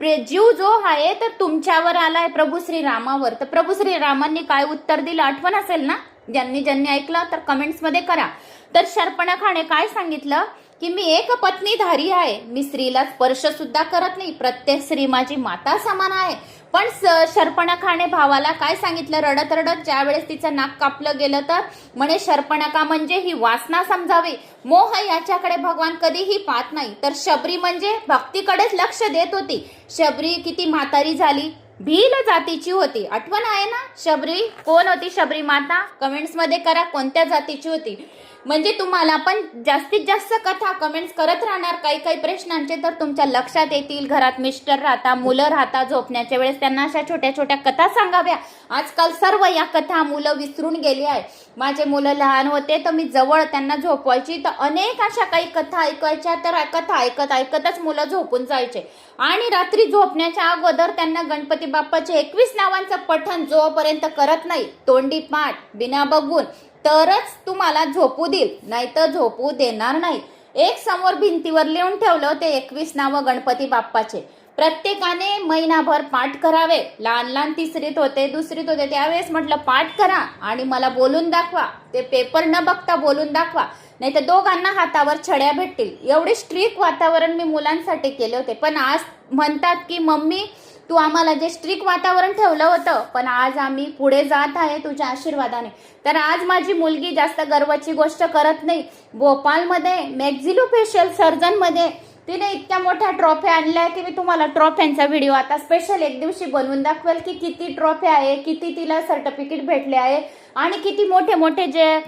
जीव जो आहे तर तुमच्यावर आलाय, प्रभू श्रीरामावर. तर प्रभू श्रीरामांनी काय उत्तर दिलं आठवण असेल ना? ज्यांनी ऐकलं तर कमेंट्स मध्ये करा. तर शर्पणखाने काय सांगितलं की मी एक पत्नीधारी आहे. मी स्त्रीला स्पर्श सुद्धा करत नाही. प्रत्येक स्त्री माझी माता समान आहे. पण शर्पणखाने भावाला काय सांगितलं रडत रडत, ज्या वेळेस तिचं नाक कापलं गेलं तर म्हणे शर्पणखा म्हणजे ही वासना समजावी. मोह याच्याकडे भगवान कधीही पाहत नाही. तर शबरी म्हणजे भक्तीकडेच लक्ष देत होती. शबरी किती म्हातारी झाली, भील जातीची होती. आठवण आहे ना? शबरी कोण होती? शबरी माता कमेंट्स मध्ये करा कोणत्या जातीची होती. म्हणजे तुम्हाला पण जास्तीत जास्त कथा कमेंट्स करत राहणार काही काही प्रश्नांचे, तर तुमच्या लक्षात येतील. घरात मिस्टर राहता, मुलं राहता, झोपण्याच्या वेळेस त्यांना अशा छोट्या छोट्या कथा सांगाव्या. आजकाल सर्व या कथा मुलं विसरून गेली आहे. माझे मुलं लहान होते तर मी जवळ त्यांना झोपवायची, तर अनेक अशा काही कथा ऐकायच्या. तर कथा ऐकतच मुलं झोपून जायचे. आणि रात्री झोपण्याच्या अगोदर त्यांना गणपती बाप्पाचे 21 नावांचं पठण जोपर्यंत करत नाही, तोंडी पाठ बिना बघून, तरच तुम्हाला झोपू देईल, नाही तर झोपू देणार नाही. एक समोर भिंतीवर लिहून ठेवलं ते 21 नावं गणपती बाप्पाचे. प्रत्येकाने महिनाभर पाठ करावे. लहान लहान तिसरीत होते, दुसरीत होते, त्यावेळेस म्हटलं पाठ करा आणि मला बोलून दाखवा. ते पेपर न बघता बोलून दाखवा, नाही तर दोघांना हातावर छड्या भेटतील. एवढे स्ट्रिक्ट वातावरण मी मुलांसाठी केले होते. पण आज म्हणतात की मम्मी तू आम्हाला जे स्ट्रिक्ट वातावरण ठेवलं होतं, पण आज आम्ही पुढे जात आहे तुझ्या आशीर्वादाने. तर आज माझी मुलगी जास्त गर्वाची गोष्ट करत नाही. भोपाळमध्ये मॅक्झिलोफेशियल सर्जन मध्ये तिने इतक्या मोठ्या ट्रॉफी आणल्या की मी तुम्हाला ट्रॉफ्यांचा व्हिडिओ आता स्पेशल एक दिवशी बनवून दाखवेल की किती ट्रॉफी आहे, किती तिला सर्टिफिकेट भेटले आहे आणि किती मोठे मोठे जे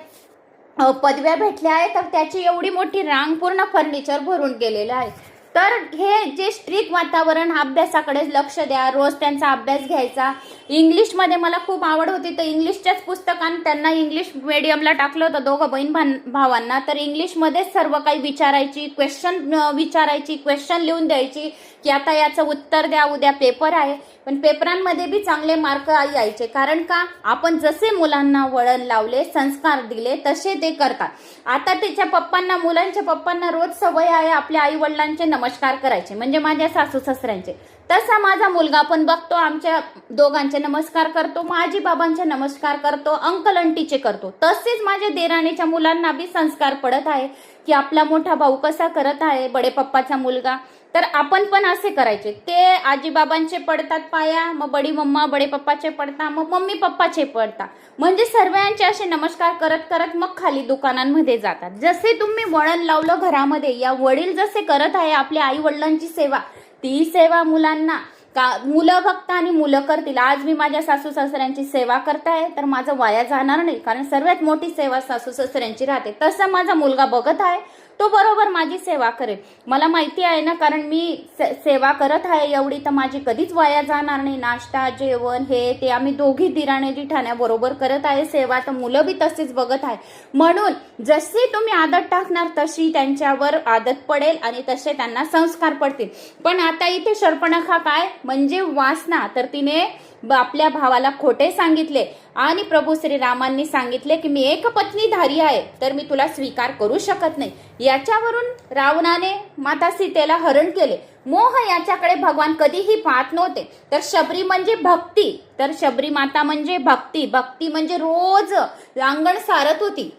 पदव्या भेटल्या आहेत. तर त्याची एवढी मोठी रांग पूर्ण फर्निचर भरून गेलेलं आहे. तर हे जे स्ट्रिक्ट वातावरण, अभ्यासाकडे लक्ष द्या, रोज त्यांचा अभ्यास घ्यायचा. इंग्लिशमध्ये मला खूप आवड होती, तर इंग्लिशच्याच पुस्तकांत त्यांना इंग्लिश मीडियमला टाकलं होतं दोघं बहीण भावांना. तर इंग्लिशमध्येच सर्व काही विचारायची, क्वेश्चन लिहून द्यायची की आता याचं उत्तर द्या, उद्या पेपर आहे. पण पेपरांमध्ये बी चांगले मार्क यायचे. कारण का? आपण जसे मुलांना वळण लावले, संस्कार दिले, तसे ते करतात. आता त्याच्या पप्पांना, मुलांच्या पप्पांना रोज सवय आहे आपल्या आई वडिलांचे नमस्कार करायचे, म्हणजे माझ्या सासू सासऱ्यांचे. तसा माझा मुलगा पण बघतो, आमच्या दोघांचे नमस्कार करतो, माझी बाबांचे नमस्कार करतो, अंकल आंटीचे करतो. तसेच माझ्या देराणीच्या मुलांना बी संस्कार पडत आहे की आपला मोठा भाऊ कसा करत आहे, बडे पप्पाचा मुलगा. तर आपण पण असे करायचे. ते आजी बाबांचे पडतात पाया, मग बडी मम्मा बडे पप्पाचे पडतात, मग मम्मी पप्पाचे पडतात. म्हणजे सर्वांचे असे नमस्कार करत करत मग खाली दुकानांमध्ये जातात. जसे तुम्ही वळण लावलं घरामध्ये, या वडील जसे करत आहे आपल्या आई वडिलांची सेवा, ती सेवा मुलांना मुलं बघता आणि मुलं करतील. आज मी माझ्या सासू सासऱ्यांची सेवा करताय तर माझं वाया जाणार नाही, कारण सर्वात मोठी सेवा सासू सासऱ्यांची राहते. तसं माझा मुलगा बघत आहे, तो बरोबर माझी सेवा करेल. मला माहिती आहे ना, कारण मी सेवा करत आहे एवढी, तर माझी कधीच वाया जाणार नाही. नाश्ता, जेवण, हे ते आम्ही दोघी दिराणे जिठाण्याबरोबर करत आहे सेवा, तर मुलं बी तसेच बघत आहे. म्हणून जशी तुम्ही आदत टाकणार तशी त्यांच्यावर आदत पडेल आणि तसे त्यांना संस्कार पडतील. पण आता इथे शर्पणखा काय म्हणजे वासना, तर तिने आपल्या भावाला खोटे सांगितले आणि प्रभू श्रीरामांनी सांगितले की मी एक पत्नीधारी आहे, तर मी तुला स्वीकार करू शकत नाही. याच्यावरून रावणाने माता सीतेला हरण केले. मोह याच्याकडे भगवान कधीही पाहत नव्हते. तर शबरी म्हणजे भक्ती, तर शबरी माता म्हणजे भक्ती. भक्ती म्हणजे रोज अंगण सारत होती,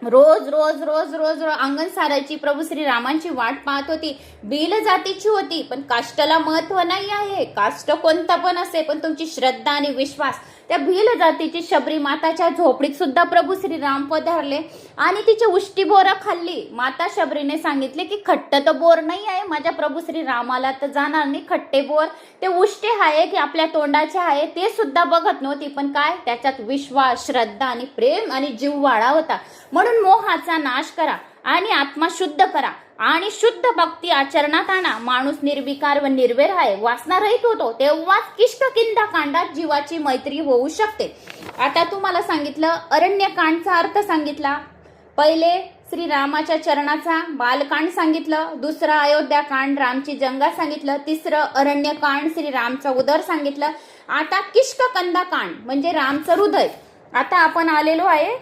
रोज रोज रोज रोज अंगण सारायची, प्रभू श्रीरामांची वाट पाहत होती. भिल जातीची होती, पण काष्टला महत्व नाही आहे. काष्ट कोणता पण असे, पण तुमची श्रद्धा आणि विश्वास. त्या भिल जातीची शबरी माताच्या झोपडीत सुद्धा प्रभू श्रीराम पधारले आणि तिची उष्टी बोरं खाल्ली. माता शबरीने सांगितले की खट्ट तर बोर नाही आहे, माझ्या प्रभू श्रीरामाला तर जाणार नाही खट्टे बोर. ते उष्टे आहे की आपल्या तोंडाचे आहे ते सुद्धा बघत नव्हती, पण काय त्याच्यात विश्वास, श्रद्धा आणि प्रेम आणि जीववाडा होता. म्हणून मोहाचा नाश करा आणि आत्मा शुद्ध करा आणि शुद्ध भक्ती आचरणात आणा. माणूस निर्विकार व निर्वैर आहे, वासना रहित होतो, तेव्हाच किष्किंधा कांडात जीवाची मैत्री होऊ शकते. आता तुम्हाला सांगितलं अरण्यकांडचा अर्थ सांगितला. पहिले श्रीरामाच्या चरणाचा बालकांड सांगितलं, दुसरं अयोध्याकांड रामची जंगा सांगितलं, तिसरं अरण्यकांड श्रीरामचा उदर सांगितलं. आता किष्किंधा कांड म्हणजे रामचं हृदय. आता आपण आलेलो आहे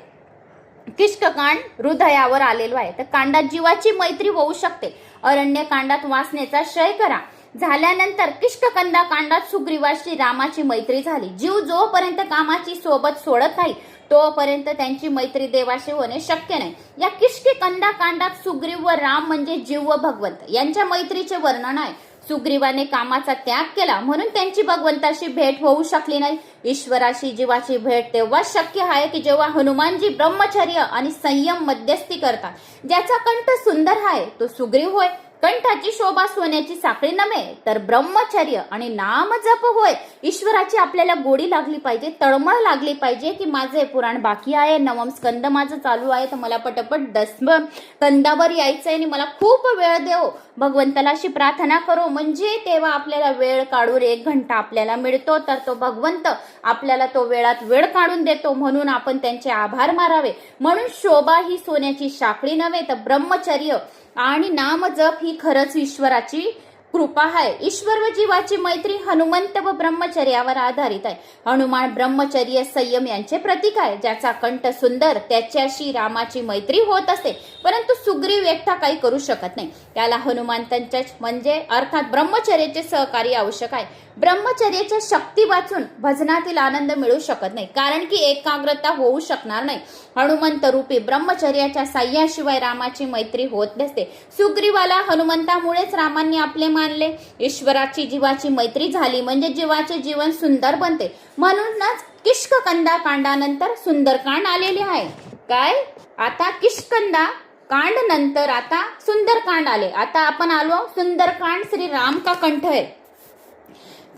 किष्किंधा हृदयावर आलेलो आहे. तर कांडात जीवाची मैत्री होऊ शकते. अरण्य कांडात वासनेचा क्षय करा झाल्यानंतर किष्किंधा कांडात सुग्रीवाशी रामाची मैत्री झाली. जीव जोपर्यंत कामाची सोबत सोडत नाही तोपर्यंत त्यांची मैत्री देवाशी होणे शक्य नाही. या किष्किंधा कांडात सुग्रीव व राम म्हणजे जीव व भगवंत यांच्या मैत्रीचे वर्णन आहे. सुग्रीवाने कामाचा त्याग केला म्हणून त्यांची भगवंताशी भेट होऊ शकली नाही. ईश्वराशी जीवाची भेट तेव्हा शक्य आहे की जेव्हा हनुमानजी ब्रह्मचर्य आणि संयम मध्यस्थी करतात. ज्याचा कंठ सुंदर आहे तो सुग्रीव होय. कंठाची शोभा सोन्याची साखळी नव्हे तर ब्रह्मचर्य आणि नाम जप होय. ईश्वराची आपल्याला गोडी लागली पाहिजे, तळमळ लागली पाहिजे की माझे पुराण बाकी आहे, नवम स्कंद माझं चालू आहे, तर मला पटपट दसम स्कंदावर यायचंय आणि मला खूप वेळ देव. भगवंताला अशी प्रार्थना करू म्हणजे तेव्हा आपल्याला वेळ काढून 1 घंटा आपल्याला मिळतो, तर तो भगवंत आपल्याला तो वेळात वेळ काढून देतो. म्हणून आपण त्यांचे आभार मारावे. म्हणून शोभा ही सोन्याची साखळी नव्हे तर ब्रह्मचर्य आणि नाम जप ही खरंच ईश्वराची कृपा आहे. ईश्वर व जीवाची मैत्री हनुमंत व ब्रह्मचर्यावर आधारित आहे. हनुमान ब्रह्मचर्य संयम यांचे प्रतीक आहे. ज्याचा कंठ सुंदर त्याच्याशी रामाची मैत्री होत असते, परंतु सुग्रीव एकटा काही करू शकत नाही. त्याला हनुमंतांच्या म्हणजे अर्थात ब्रह्मचर्याचे सहकार्य आवश्यक आहे. ब्रह्मचर्याच्या शक्ती वाचून भजनातील आनंद मिळू शकत नाही, कारण की एकाग्रता होऊ शकणार नाही. हनुमंत रूपी ब्रह्मचर्याच्या साह्याशिवाय रामाची मैत्री होत नसते. सुग्रीवाला हनुमंतामुळेच रामांनी आपले मानले. ईश्वराची जीवाची मैत्री झाली म्हणजे जीवाचे जीवन सुंदर बनते. म्हणूनच किष्किंधा कांडानंतर सुंदरकांड आलेले आहे. काय आता किष्किंधा कांड नंतर आता सुंदरकांड आले. आता आपण आलो सुंदरकांड श्रीराम का कंठ है.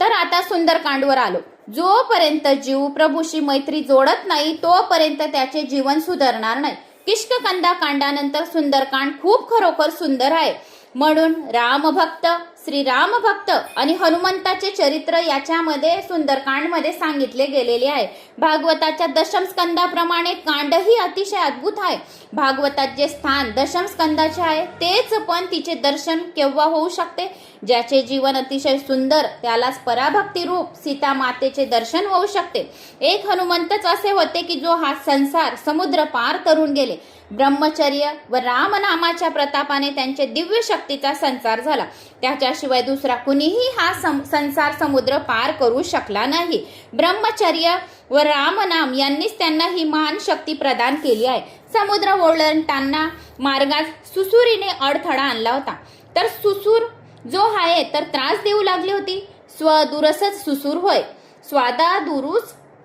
तर आता सुंदरकांडवर आलो. जोपर्यंत जीव प्रभूशी मैत्री जोडत नाही तोपर्यंत त्याचे जीवन सुधारणार नाही. किष्किंधा कांडानंतर सुंदरकांड खूप खरोखर सुंदर आहे. म्हणून रामभक्त, श्रीराम भक्त आणि हनुमंताचे चरित्र याच्यामध्ये सुंदरकांड मध्ये सांगितले गेलेले आहे. भागवताच्या दशम स्कंदाप्रमाणे कांडही अतिशय अद्भुत आहे. भागवतात जे स्थान दशम स्कंदाचे आहे तेच पण तिचे दर्शन केव्हा होऊ शकते. ज्याचे जीवन अतिशय सुंदर त्यालाच पराभक्ती रूप सीता मातेचे दर्शन होऊ शकते. एक हनुमंतच असे होते की जो हा संसार समुद्र पार तरून गेले. ब्रह्मचर्य व रामनामाच्या प्रतापाने त्यांचे दिव्य शक्तीचा संचार झाला. त्याच्याशिवाय दुसरा कुणीही हा संसार समुद्र पार करू शकला नाही. ब्रह्मचर्य व रामनाम यांनीच त्यांना ही महान शक्ती प्रदान केली आहे. समुद्र ओलांडताना मार्गात सुसुरीने अडथळा आणला होता. तर सुसूर जो आहे तर त्रास देऊ लागली होती. स्वदुरसच सुसूर होय.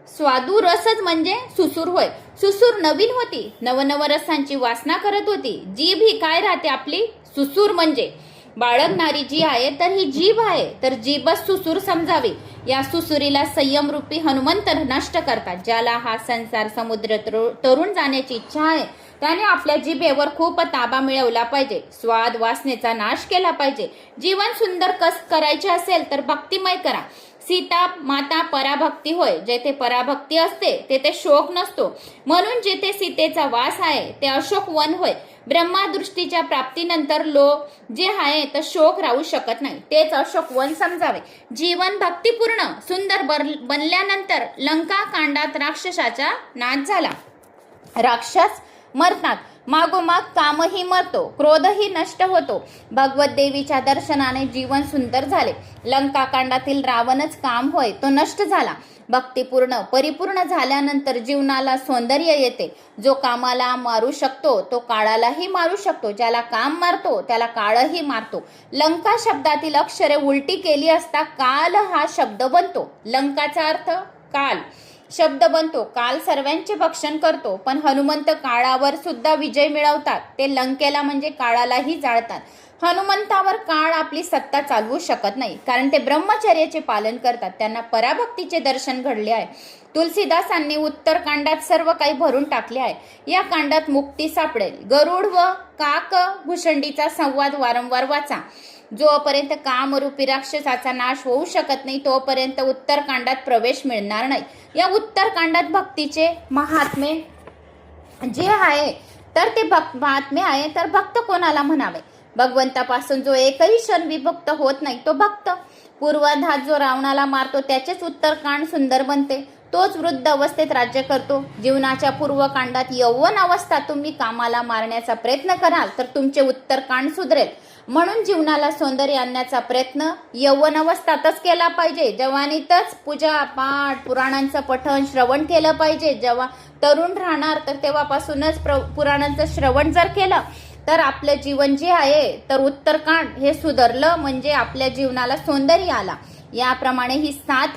स्वादुरसच म्हणजे सुसूर होय. सुसूर नवीन होती, नवनवरसांची वासना करत होती. जीभ ही काय राहते आपली, सुसूर म्हणजे बाळगणारी जी आहे तर ही जीभ आहे, तर जीभच सुसूर समजावी. या सुसुरीला संयम रूपी हनुमंत नष्ट करतात. ज्याला हा संसार समुद्र तरुण जाण्याची इच्छा आहे त्याने आपल्या जिभेवर खूप ताबा मिळवला पाहिजे. स्वाद वासनेचा नाश केला पाहिजे. जीवन सुंदर करायचे असेल तर भक्तिमय करा. सीता माता पराभक्ती होय. जेथे पराभक्ती असते तेथे शोक नसतो, म्हणून जेथे सीतेचा वास आहे ते अशोक वन होय. ब्रह्मादृष्टीच्या प्राप्तीनंतर जे आहे तर शोक राहू शकत नाही, तेच अशोक वन समजावे. जीवन भक्तिपूर्ण सुंदर बनल्यानंतर लंका कांडात राक्षसाचा नाश झाला. राक्षस मरतात, मागोमाग कामही मरतो, क्रोधही नष्ट होतो. भगवत देवीच्या दर्शनाने जीवन सुंदर झाले. लंका कांडातील रावणच काम होय तो नष्ट झाला. भक्तिपूर्ण परिपूर्ण झाल्यानंतर जीवनाला सौंदर्य येते. जो कामाला मारू शकतो तो काळालाही मारू शकतो, ज्याला काम मारतो त्याला काळही मारतो. लंका शब्दातील अक्षरे उलटी केली असता काल हा शब्द बनतो. लंकाचा अर्थ काल शब्द बनतो. काल सर्वांचे भक्षण करतो, पण हनुमंत काळावर सुद्धा विजय मिळवतात. ते लंकेला म्हणजे काळालाही जाळतात. हनुमंतावर काळ आपली सत्ता चालवू शकत नाही, कारण ते ब्रह्मचर्याचे पालन करतात. त्यांना पराभक्तीचे दर्शन घडले आहे. तुलसीदासांनी उत्तर कांडात सर्व काही भरून टाकले आहे. या कांडात मुक्ती सापडेल. गरुड व काक भुषंडीचा संवाद वारंवार वाचा. जोपर्यंत कामरूपी राक्षसाचा नाश होऊ शकत नाही तोपर्यंत उत्तरकांडात प्रवेश मिळणार नाही. या उत्तरकांडात भक्तीचे महात्मे जे आहे तर ते महात्मे आहे तर भक्त कोणाला म्हणावे? भगवंतापासून जो एकही क्षण विभक्त होत नाही तो भक्त. पूर्वाधात जो रावणाला मारतो त्याचेच उत्तरकांड सुंदर बनते. तोच वृद्ध अवस्थेत राज्य करतो. जीवनाच्या पूर्वकांडात यौवन अवस्था तुम्ही कामाला मारण्याचा प्रयत्न कराल तर तुमचे उत्तरकांड सुधरेल. म्हणून जीवनाला सौंदर्य आणण्याचा प्रयत्न यौवन अवस्थातच केला पाहिजे. जवानीतच पूजा पाठ पुराणांचं पठण श्रवण केलं पाहिजे. जेव्हा तरुण राहणार तर तेव्हापासूनच पुराणांचं श्रवण जर केलं तर आपलं जीवन जे आहे तर उत्तरकांड हे सुधारलं म्हणजे आपल्या जीवनाला सौंदर्य आला. याप्रमाणे ही 7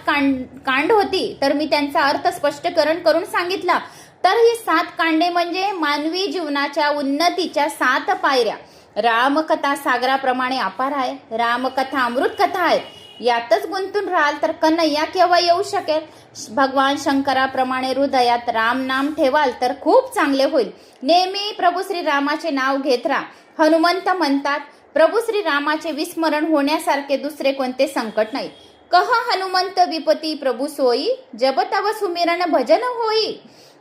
कांड होती तर मी त्यांचा अर्थ स्पष्टीकरण करून सांगितला. तर ही 7 कांडे म्हणजे मानवी जीवनाच्या उन्नतीच्या 7 पायऱ्या. रामकथा सागराप्रमाणे अपार आहे. रामकथा अमृत कथा आहे. यातच गुंतून राहाल तर कन्हैया केव्हा येऊ शकेल. भगवान शंकराप्रमाणे हृदयात राम नाम ठेवाल तर खूप चांगले होईल. नेहमी प्रभू श्री रामाचे नाव घेत राहा. हनुमंत म्हणतात प्रभू श्री रामाचे विस्मरण होण्यासारखे दुसरे कोणते संकट नाही. कह हनुमंत विपती प्रभू सोई, जब तव सुमिरन भजन होई.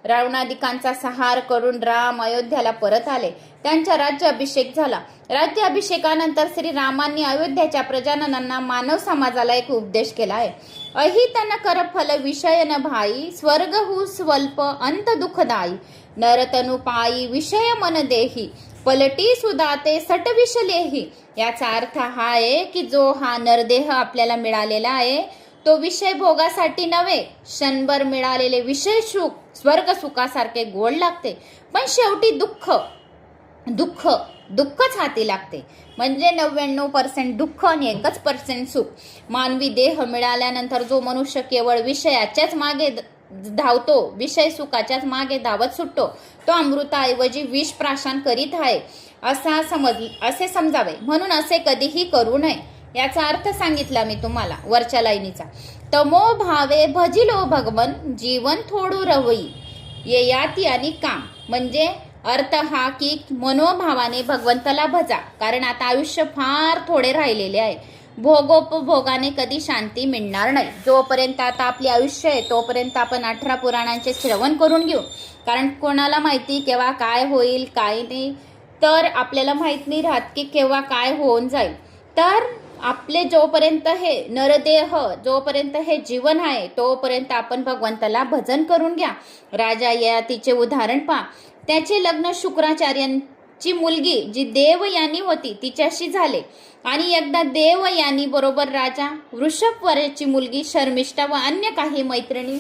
रावणादिकांचा संहार करून राम अयोध्याला परत आले. त्यांचा राज्याभिषेक झाला. राज्याभिषेकानंतर श्रीरामांनी अयोध्याच्या प्रजाजनांना मानव समाजाला एक उपदेश केला आहे. अहितन कर फल विषय न भाई, स्वर्ग हु स्वल्प अंत दुःखदायी. नरतनु पायी विषय मन देही, पलटी सुदाते सट विषलेही. याचा अर्थ हा आहे की जो हा नरदेह आपल्याला मिळालेला आहे तो विषय भोगासाठी नव्हे. क्षणभर मिळालेले विषय सुख स्वर्ग सुखासारखे गोड लागते, पण शेवटी दुःखच हाती लागते. म्हणजे 99% दुःख आणि 1% सुख. मानवी देह मिळाल्यानंतर जो मनुष्य केवळ विषयाच्याच मागे धावतो, विषय सुखाच्याच मागे धावत सुटतो, तो अमृताऐवजी विष प्राशन करीत आहे असे समजावे. म्हणून असे कधीही करू नये. याचा अर्थ सांगितला मी तुम्हाला वरच्या लाईनीचा. तमो भावे भजिलो भगवन, जीवन थोडू रवई ये याती आणि काम. म्हणजे अर्थ हा की मनोभावाने भगवंताला भजा, कारण आता आयुष्य फार थोडे राहिलेले आहे. भोगोपभोगाने कधी शांती मिळणार नाही. जोपर्यंत आता आपले आयुष्य आहे तोपर्यंत आपण 18 पुराणांचे श्रवण करून घेऊ, कारण कोणाला माहिती केव्हा काय होईल काय नाही, तर आपल्याला माहित नाही राहत की केव्हा काय होऊन जाईल. तर आपले जोपर्यंत हे नरदेह जोपर्यंत हे जीवन आहे तोपर्यंत आपण भगवंताला भजन करून घ्या. राजा ययातीचे उदाहरण पहा. त्याचे लग्न शुक्राचार्यांची मुलगी जी देवयानी होती तिच्याशी झाले, आणि एकदा देवयानी बरोबर राजा वृषभवराची मुलगी शर्मिष्ठा व अन्य काही मैत्रिणी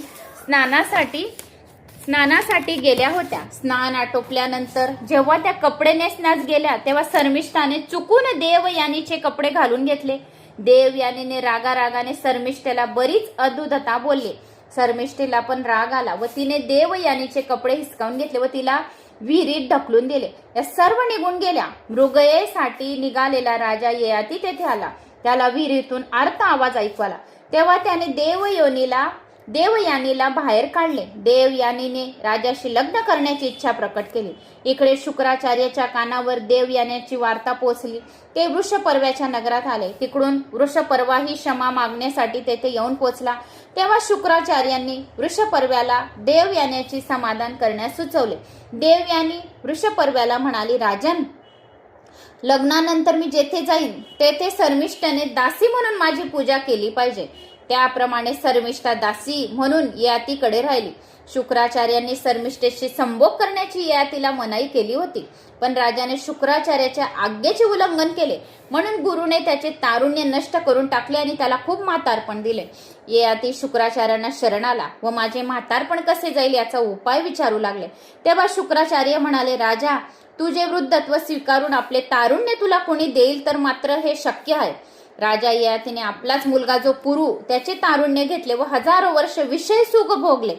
स्नानासाठी गेल्या होत्या. स्नान आटोपल्यानंतर जेव्हा त्या कपडे नेसण्यास गेल्या तेव्हा शर्मिष्ठाने चुकून देवयानीचे कपडे घालून घेतले. देवयानीने रागाने शर्मिष्ठेला बरीच अद्भुतता बोलले. शर्मिष्ठेला पण राग आला व तिने देवयानीचे कपडे हिसकावून घेतले व तिला विहिरीत ढकलून दिले. या सर्व निघून गेल्या. मृगयेसाठी निघालेला राजा ययाती तेथे आला. त्याला विहिरीतून आर्त आवाज ऐकू आला. तेव्हा त्याने देवयोनीला देवयानीला बाहेर काढले. देवयानीने राजाशी लग्न करण्याची इच्छा प्रकट केली. इकडे शुक्राचार्याच्या कानावर देवयानीची वार्ता पोहोचली. ते वृषपर्व्याच्या नगरात आले. तिकडून वृषपर्वाही क्षमा मागण्यासाठी तेथे येऊन पोहोचला. तेव्हा शुक्राचार्यांनी वृषपर्व्याला देवयानीचे समाधान करण्यास सुचवले. देवयानी वृषपर्व्याला म्हणाली, राजन, लग्नानंतर मी जेथे जाईन तेथे शर्मिष्ठाने दासी म्हणून माझी पूजा केली पाहिजे. त्याप्रमाणे शर्मिष्ठा दासी म्हणून ययातीकडे राहिली. शुक्राचार्यांनी शर्मिष्ठेशी संभोग करण्याची ययातीला मनाई केली होती, पण राजाने शुक्राचार्याच्या आज्ञेचे उल्लंघन केले. म्हणून गुरुने त्याचे तारुण्य नष्ट करून टाकले आणि त्याला खूप म्हातारपण दिले. ययाती शुक्राचार्यांना शरण आला व माझे म्हातारपण कसे जाईल याचा उपाय विचारू लागले. तेव्हा शुक्राचार्य म्हणाले, राजा, तुझे वृद्धत्व स्वीकारून आपले तारुण्य तुला कोणी देईल तर मात्र हे शक्य आहे. राजा ययातीने आपलाच मुलगा जो पुरू त्याचे तारुण्य घेतले व हजारो वर्ष विषय सुख भोगले.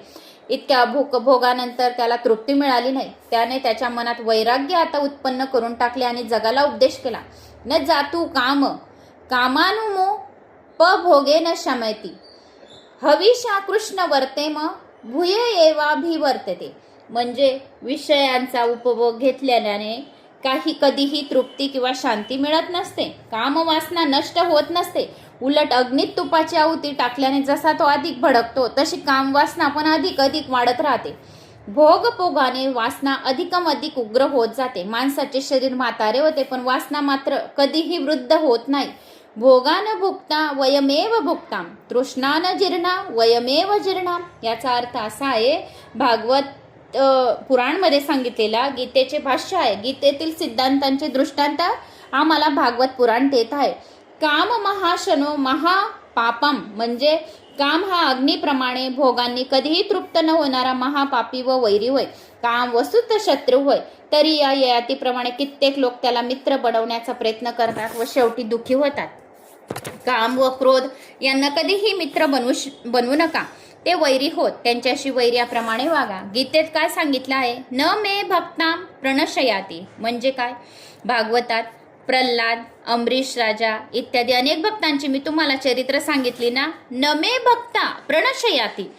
इतक्या भोगानंतर त्याला तृप्ती मिळाली नाही. त्याने त्याच्या मनात वैराग्य आता उत्पन्न करून टाकले आणि जगाला उपदेश केला. न जातू काम कामानुमो भोगे न शमयती हविषा कृष्ण वर्तेम भूय एवाभिवर्तते. म्हणजे विषयांचा उपभोग घेतल्याने कधीही तृप्ती किंवा शांती मिळत नसते. कामवासना नष्ट होत नसते. उलट अग्नीत तुपाची आहुती टाकल्याने जसा तो अधिक भडकतो तशी कामवासना पण अधिक वाढत राहते. भोगपोगाने वासना अधिक उग्र होत जाते. माणसाचे शरीर म्हातारे होते पण वासना मात्र कधीही वृद्ध होत नाही. भोगान भुक्ता वयमेव भुक्ताम तृष्णान जीर्णा वयमेव जीर्णाम. याचा अर्थ असा आहे, भागवत पुराणमध्ये सांगितलेला गीतेचे भाष्य आहे. गीतेतील सिद्धांतांचे दृष्टांत आम्हाला भागवत पुराण देत आहे. काम महाशनो महापापम म्हणजे काम हा अग्नीप्रमाणे भोगांनी कधीही तृप्त न होणारा महापापी व वैरी होय. काम वस्तुत शत्रू होय. तरी या ययातीप्रमाणे कित्येक लोक त्याला मित्र बनवण्याचा प्रयत्न करतात व शेवटी दुःखी होतात. काम व क्रोध यांना कधीही मित्र बनवू नका. ते वैरी होत. त्यांच्याशी वैर्याप्रमाणे वागा. गीतेत काय सांगितलं आहे, न मे भक्ताम प्रणशयाती म्हणजे काय? भागवतात प्रल्हाद, अमरीश राजा इत्यादी अनेक भक्तांची मी तुम्हाला चरित्र सांगितली ना. न मे भक्ता प्रणशयाती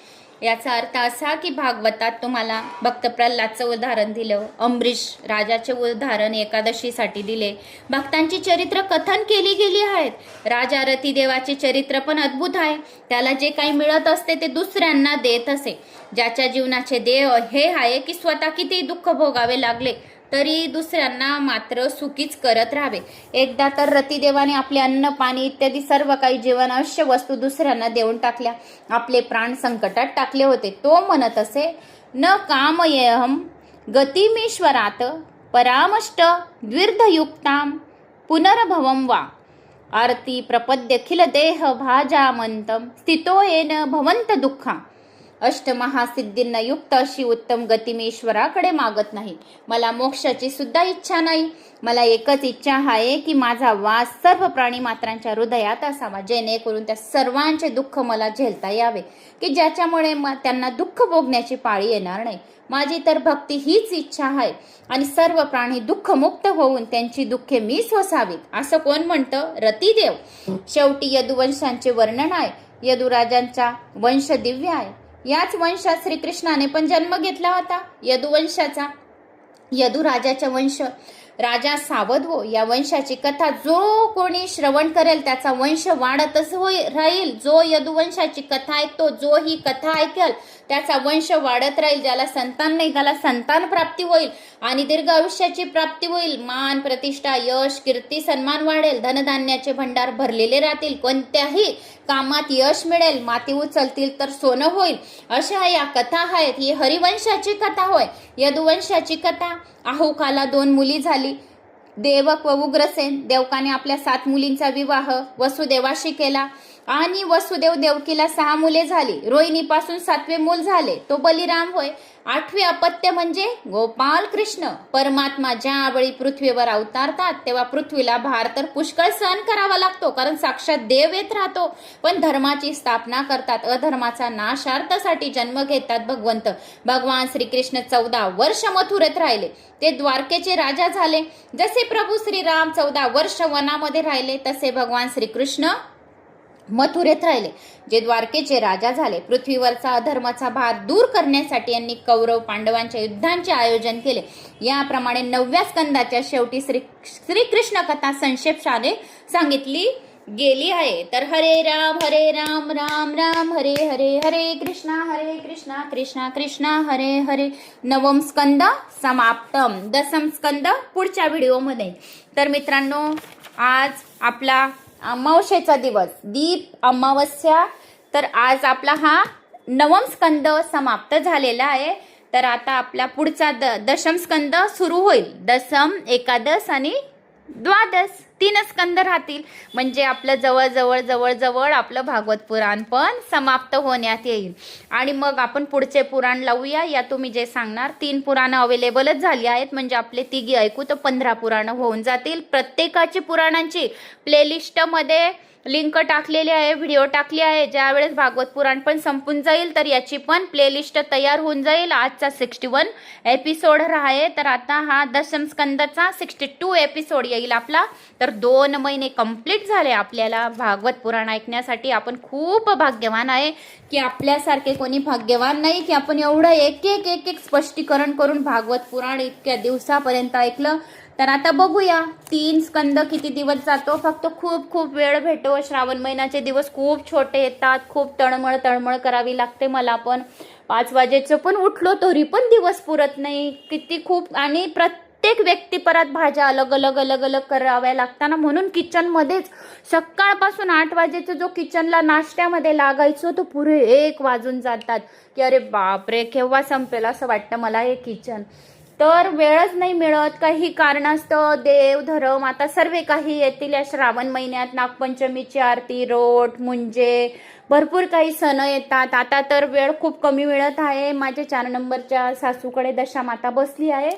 याचा अर्थ असा की भागवतात तुम्हाला भक्त प्रल्हादचं उदाहरण दिलं, अमरीश राजाचे उदाहरण एकादशीसाठी दिले. भक्तांची चरित्र कथन केली गेली आहेत. राजा रतिदेवाचे चरित्र पण अद्भुत आहे. त्याला जे काही मिळत असते ते दुसऱ्यांना देत असे. ज्याच्या जीवनाचे देव हे आहे की स्वतः किती दुःख भोगावे लागले तरी दुसऱ्यांना मात्र सुखीच करत राहावे. एकदा तर रतिदेवाने आपले अन्न पाणी इत्यादी सर्व काही जीवनावश्य वस्तू दुसऱ्यांना देऊन टाकल्या. आपले प्राण संकटात टाकले होते. तो म्हणत असे, न कामयेहम गतिमीश्वरात परामष्ट द्विर्धयुक्ताम पुनर्भवम वा आरती प्रपद्यखिल देह भाजामंतम स्थितो येन भवंत दुःखा. अष्टमहासिद्धींना युक्त अशी उत्तम गती मी ईश्वराकडे मागत नाही. मला मोक्षाची सुद्धा इच्छा नाही. मला एकच इच्छा आहे की माझा वास सर्व प्राणी मात्रांच्या हृदयात असावा, जेणेकरून त्या सर्वांचे दुःख मला झेलता यावे, की ज्याच्यामुळे त्यांना दुःख भोगण्याची पाळी येणार नाही. माझी तर भक्ती हीच इच्छा आहे आणि सर्व प्राणी दुःखमुक्त होऊन त्यांची दुःखे मी सोसावीत. असं कोण म्हणतं? रतिदेव. शेवटी यदुवंशांचे वर्णन आहे. यदुराजांचा वंश दिव्य आहे. याच वंशात श्रीकृष्णाने पण जन्म घेतला होता. यदुवंशाचा, यदुराजाचा वंश. राजा सावध हो. या वंशाची कथा जो कोणी श्रवण करेल त्याचा वंश वाढतच राहील. जो यदुवंशाची कथा ऐकतो, जो ही कथा ऐकेल त्याचा वंश वाढत राहील. ज्याला संतान नाही त्याला संतान प्राप्ती होईल आणि दीर्घ आयुष्याची प्राप्ती होईल. मान, प्रतिष्ठा, यश, कीर्ती, सन्मान वाढेल. धनधान्याचे भंडार भरलेले राहतील. कोणत्याही कामात यश मिळेल. माती उचलतील तर सोनं होईल. अशा या कथा आहेत. ही हरिवंशाची कथा होय. यदुवंशाची कथा. आहुकाला 2 मुली झाली, देवक व उग्रसेन. देवकाने आपल्या 7 मुलींचा विवाह वसुदेवाशी केला आणि वसुदेव देवकीला 6 मुले झाली. रोहिणीपासून 7वे मूल झाले, तो बलिराम होय. 8वे अपत्य म्हणजे गोपाल कृष्ण. परमात्मा ज्यावेळी पृथ्वीवर अवतारतात तेव्हा पृथ्वीला भार तर पुष्कळ सहन करावा लागतो, कारण साक्षात देव येत राहतो. पण धर्माची स्थापना करतात. अधर्माचा नाशार्थासाठी जन्म घेतात भगवंत. भगवान श्रीकृष्ण 14 वर्ष मथुरेत राहिले. ते द्वारकेचे राजा झाले. जसे प्रभू श्रीराम 14 वर्ष वनामध्ये राहिले तसे भगवान श्रीकृष्ण मथुरेत राहिले, जे द्वारकेचे राजा झाले. पृथ्वीवरचा अधर्माचा भार दूर करण्यासाठी यांनी कौरव पांडवांच्या युद्धांचे आयोजन केले. याप्रमाणे 9व्या स्कंदाच्या शेवटी श्रीकृष्ण कथा संक्षेपाने सांगितली गेली आहे. तर हरे राम राम राम हरे हरे, हरे कृष्णा कृष्णा कृष्णा हरे हरे. 9व स्कंद समाप्तम. 10म स्कंद पुढच्या व्हिडिओमध्ये. तर मित्रांनो, आज आपला अमावस्येचा दिवस, दीप अमावस्या. तर आज आपला हा 9व स्कंद समाप्त झालेला आहे. तर आता आपला पुढचा 10म स्कंद सुरू होईल. 10म, एकादश आणि द्वादश 3 स्कंद राहतील. म्हणजे आपलं जवळ आपलं भागवत पुराण पण समाप्त होण्यात येईल. आणि मग आपण पुढचे पुराण लावूया. या तुम्ही जे सांगणार 3 पुराणं अवेलेबलच झाली आहेत. म्हणजे आपले तिघी ऐकू तर 15 पुराणं होऊन जातील. प्रत्येकाची पुराणांची प्लेलिस्टमध्ये लिंक टाकलेली आहे, व्हिडिओ टाकली आहे. ज्यावेळेस भागवत पुराण पण संपून जाईल तर याची पण प्लेलिस्ट तयार होऊन जाईल. आजचा 61 एपिसोड आहे. तर आता हा 10म स्कंदाचा 62 एपिसोड येईल आपला. तर 2 महिने कंप्लीट झाले आपल्याला भागवत पुराण ऐकण्यासाठी. आपण खूप भाग्यवान आहे की आपल्यासारखे कोणी भाग्यवान नाही की आपण एवढं एक एक स्पष्टीकरण करून भागवत पुराण इतक्या दिवसापर्यंत ऐकलं. तर आता बघूया 3 स्कंद किती दिवस जातो. फक्त खूप वेळ भेटो. श्रावण महिन्याचे दिवस खूप छोटे येतात. खूप तळमळ करावी लागते मला पण. 5 वाजेचं पण उठलो तरी पण दिवस पुरत नाही. किती खूप. आणि प्रत्येक व्यक्ती परत भाज्या अलग कराव्या लागताना. म्हणून किचनमध्येच सकाळपासून 8 वाजेचं जो किचनला नाश्त्यामध्ये लागायचो तो पुरे 1 वाजून जातात की अरे बापरे केव्हा संपेल असं वाटतं मला हे किचन. तर वेळच नाही मिळत. काही कारणास्तव देव धर्म आता सर्व काही येतील या श्रावण महिन्यात. नागपंचमीची आरती, रोट, मुंजे, भरपूर काही सण येतात. आता तर वेळ खूप कमी मिळत आहे. माझ्या 4 नंबरच्या सासूकडे दशामाता बसली आहे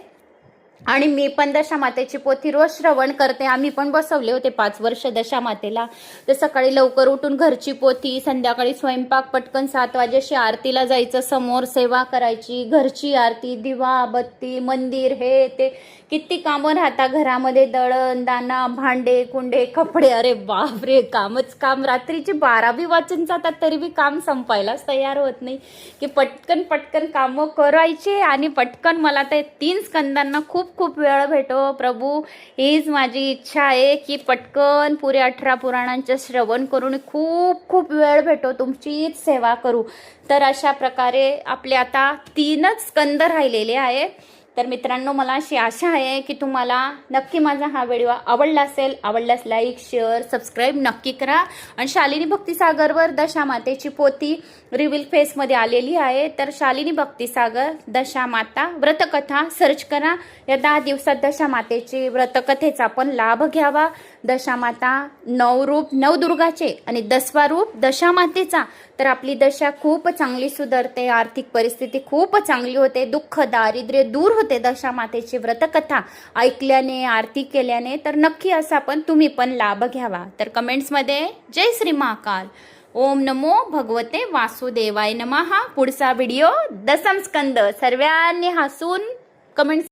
आणि मी पण दशामातेची पोथी रोज श्रवण करते. आम्ही पण बसवले होते 5 वर्ष दशामातेला. तर सकाळी लवकर उठून घरची पोथी, संध्याकाळी स्वयंपाक, पटकन 7 वाजेशी आरतीला जायचं, समोर सेवा करायची, घरची आरती, दिवा बत्ती, मंदिर, हे ते किती कामं राहतात घरामध्ये. दळण दाणा, भांडे कुंडे, कपडे. अरे बापरे कामच काम. रात्रीचे 12 वाजून जातात तरी बी काम संपायलाच तयार होत नाही की पटकन कामं करायचे. आणि पटकन मला ते 3 स्कंदांना खूप वेळ भेटो प्रभू. हीच माझी इच्छा आहे की पटकन पुरे 18 पुराणांचं श्रवण करून खूप वेळ भेटो, तुमचीच सेवा करू. तर अशा प्रकारे आपले आता 3च स्कंद राहिलेले आहे. तर मित्रांनो, मला अशी आशा आहे की तुम्हाला नक्की माझा हा व्हिडिओ आवडला असेल. आवडल्यास लाईक, शेअर, सबस्क्राईब नक्की करा. आणि शालिनी भक्तिसागरवर दशामातेची पोथी रिव्हील फेसमध्ये आलेली आहे. तर शालिनी भक्तिसागर दशामाता व्रतकथा सर्च करा. या 10 दिवसात दशामातेची व्रतकथेचा पण लाभ घ्यावा. दशामाता 9 रूप नवदुर्गाचे आणि 10वा रूप दशामातेचा. तर आपली दशा खूप चांगली सुधारते. आर्थिक परिस्थिती खूप चांगली होते. दुःख दारिद्र्य दूर होते दशामातेची व्रतकथा ऐकल्याने, आरती केल्याने. तर नक्की असा पण तुम्ही पण लाभ घ्यावा. तर कमेंट्समध्ये जय श्री महाकाल, ओम नमो भगवते वासुदेवाय नमः. पुढचा व्हिडिओ 10म स्कंद. सर्वांनी हसून कमेंट्स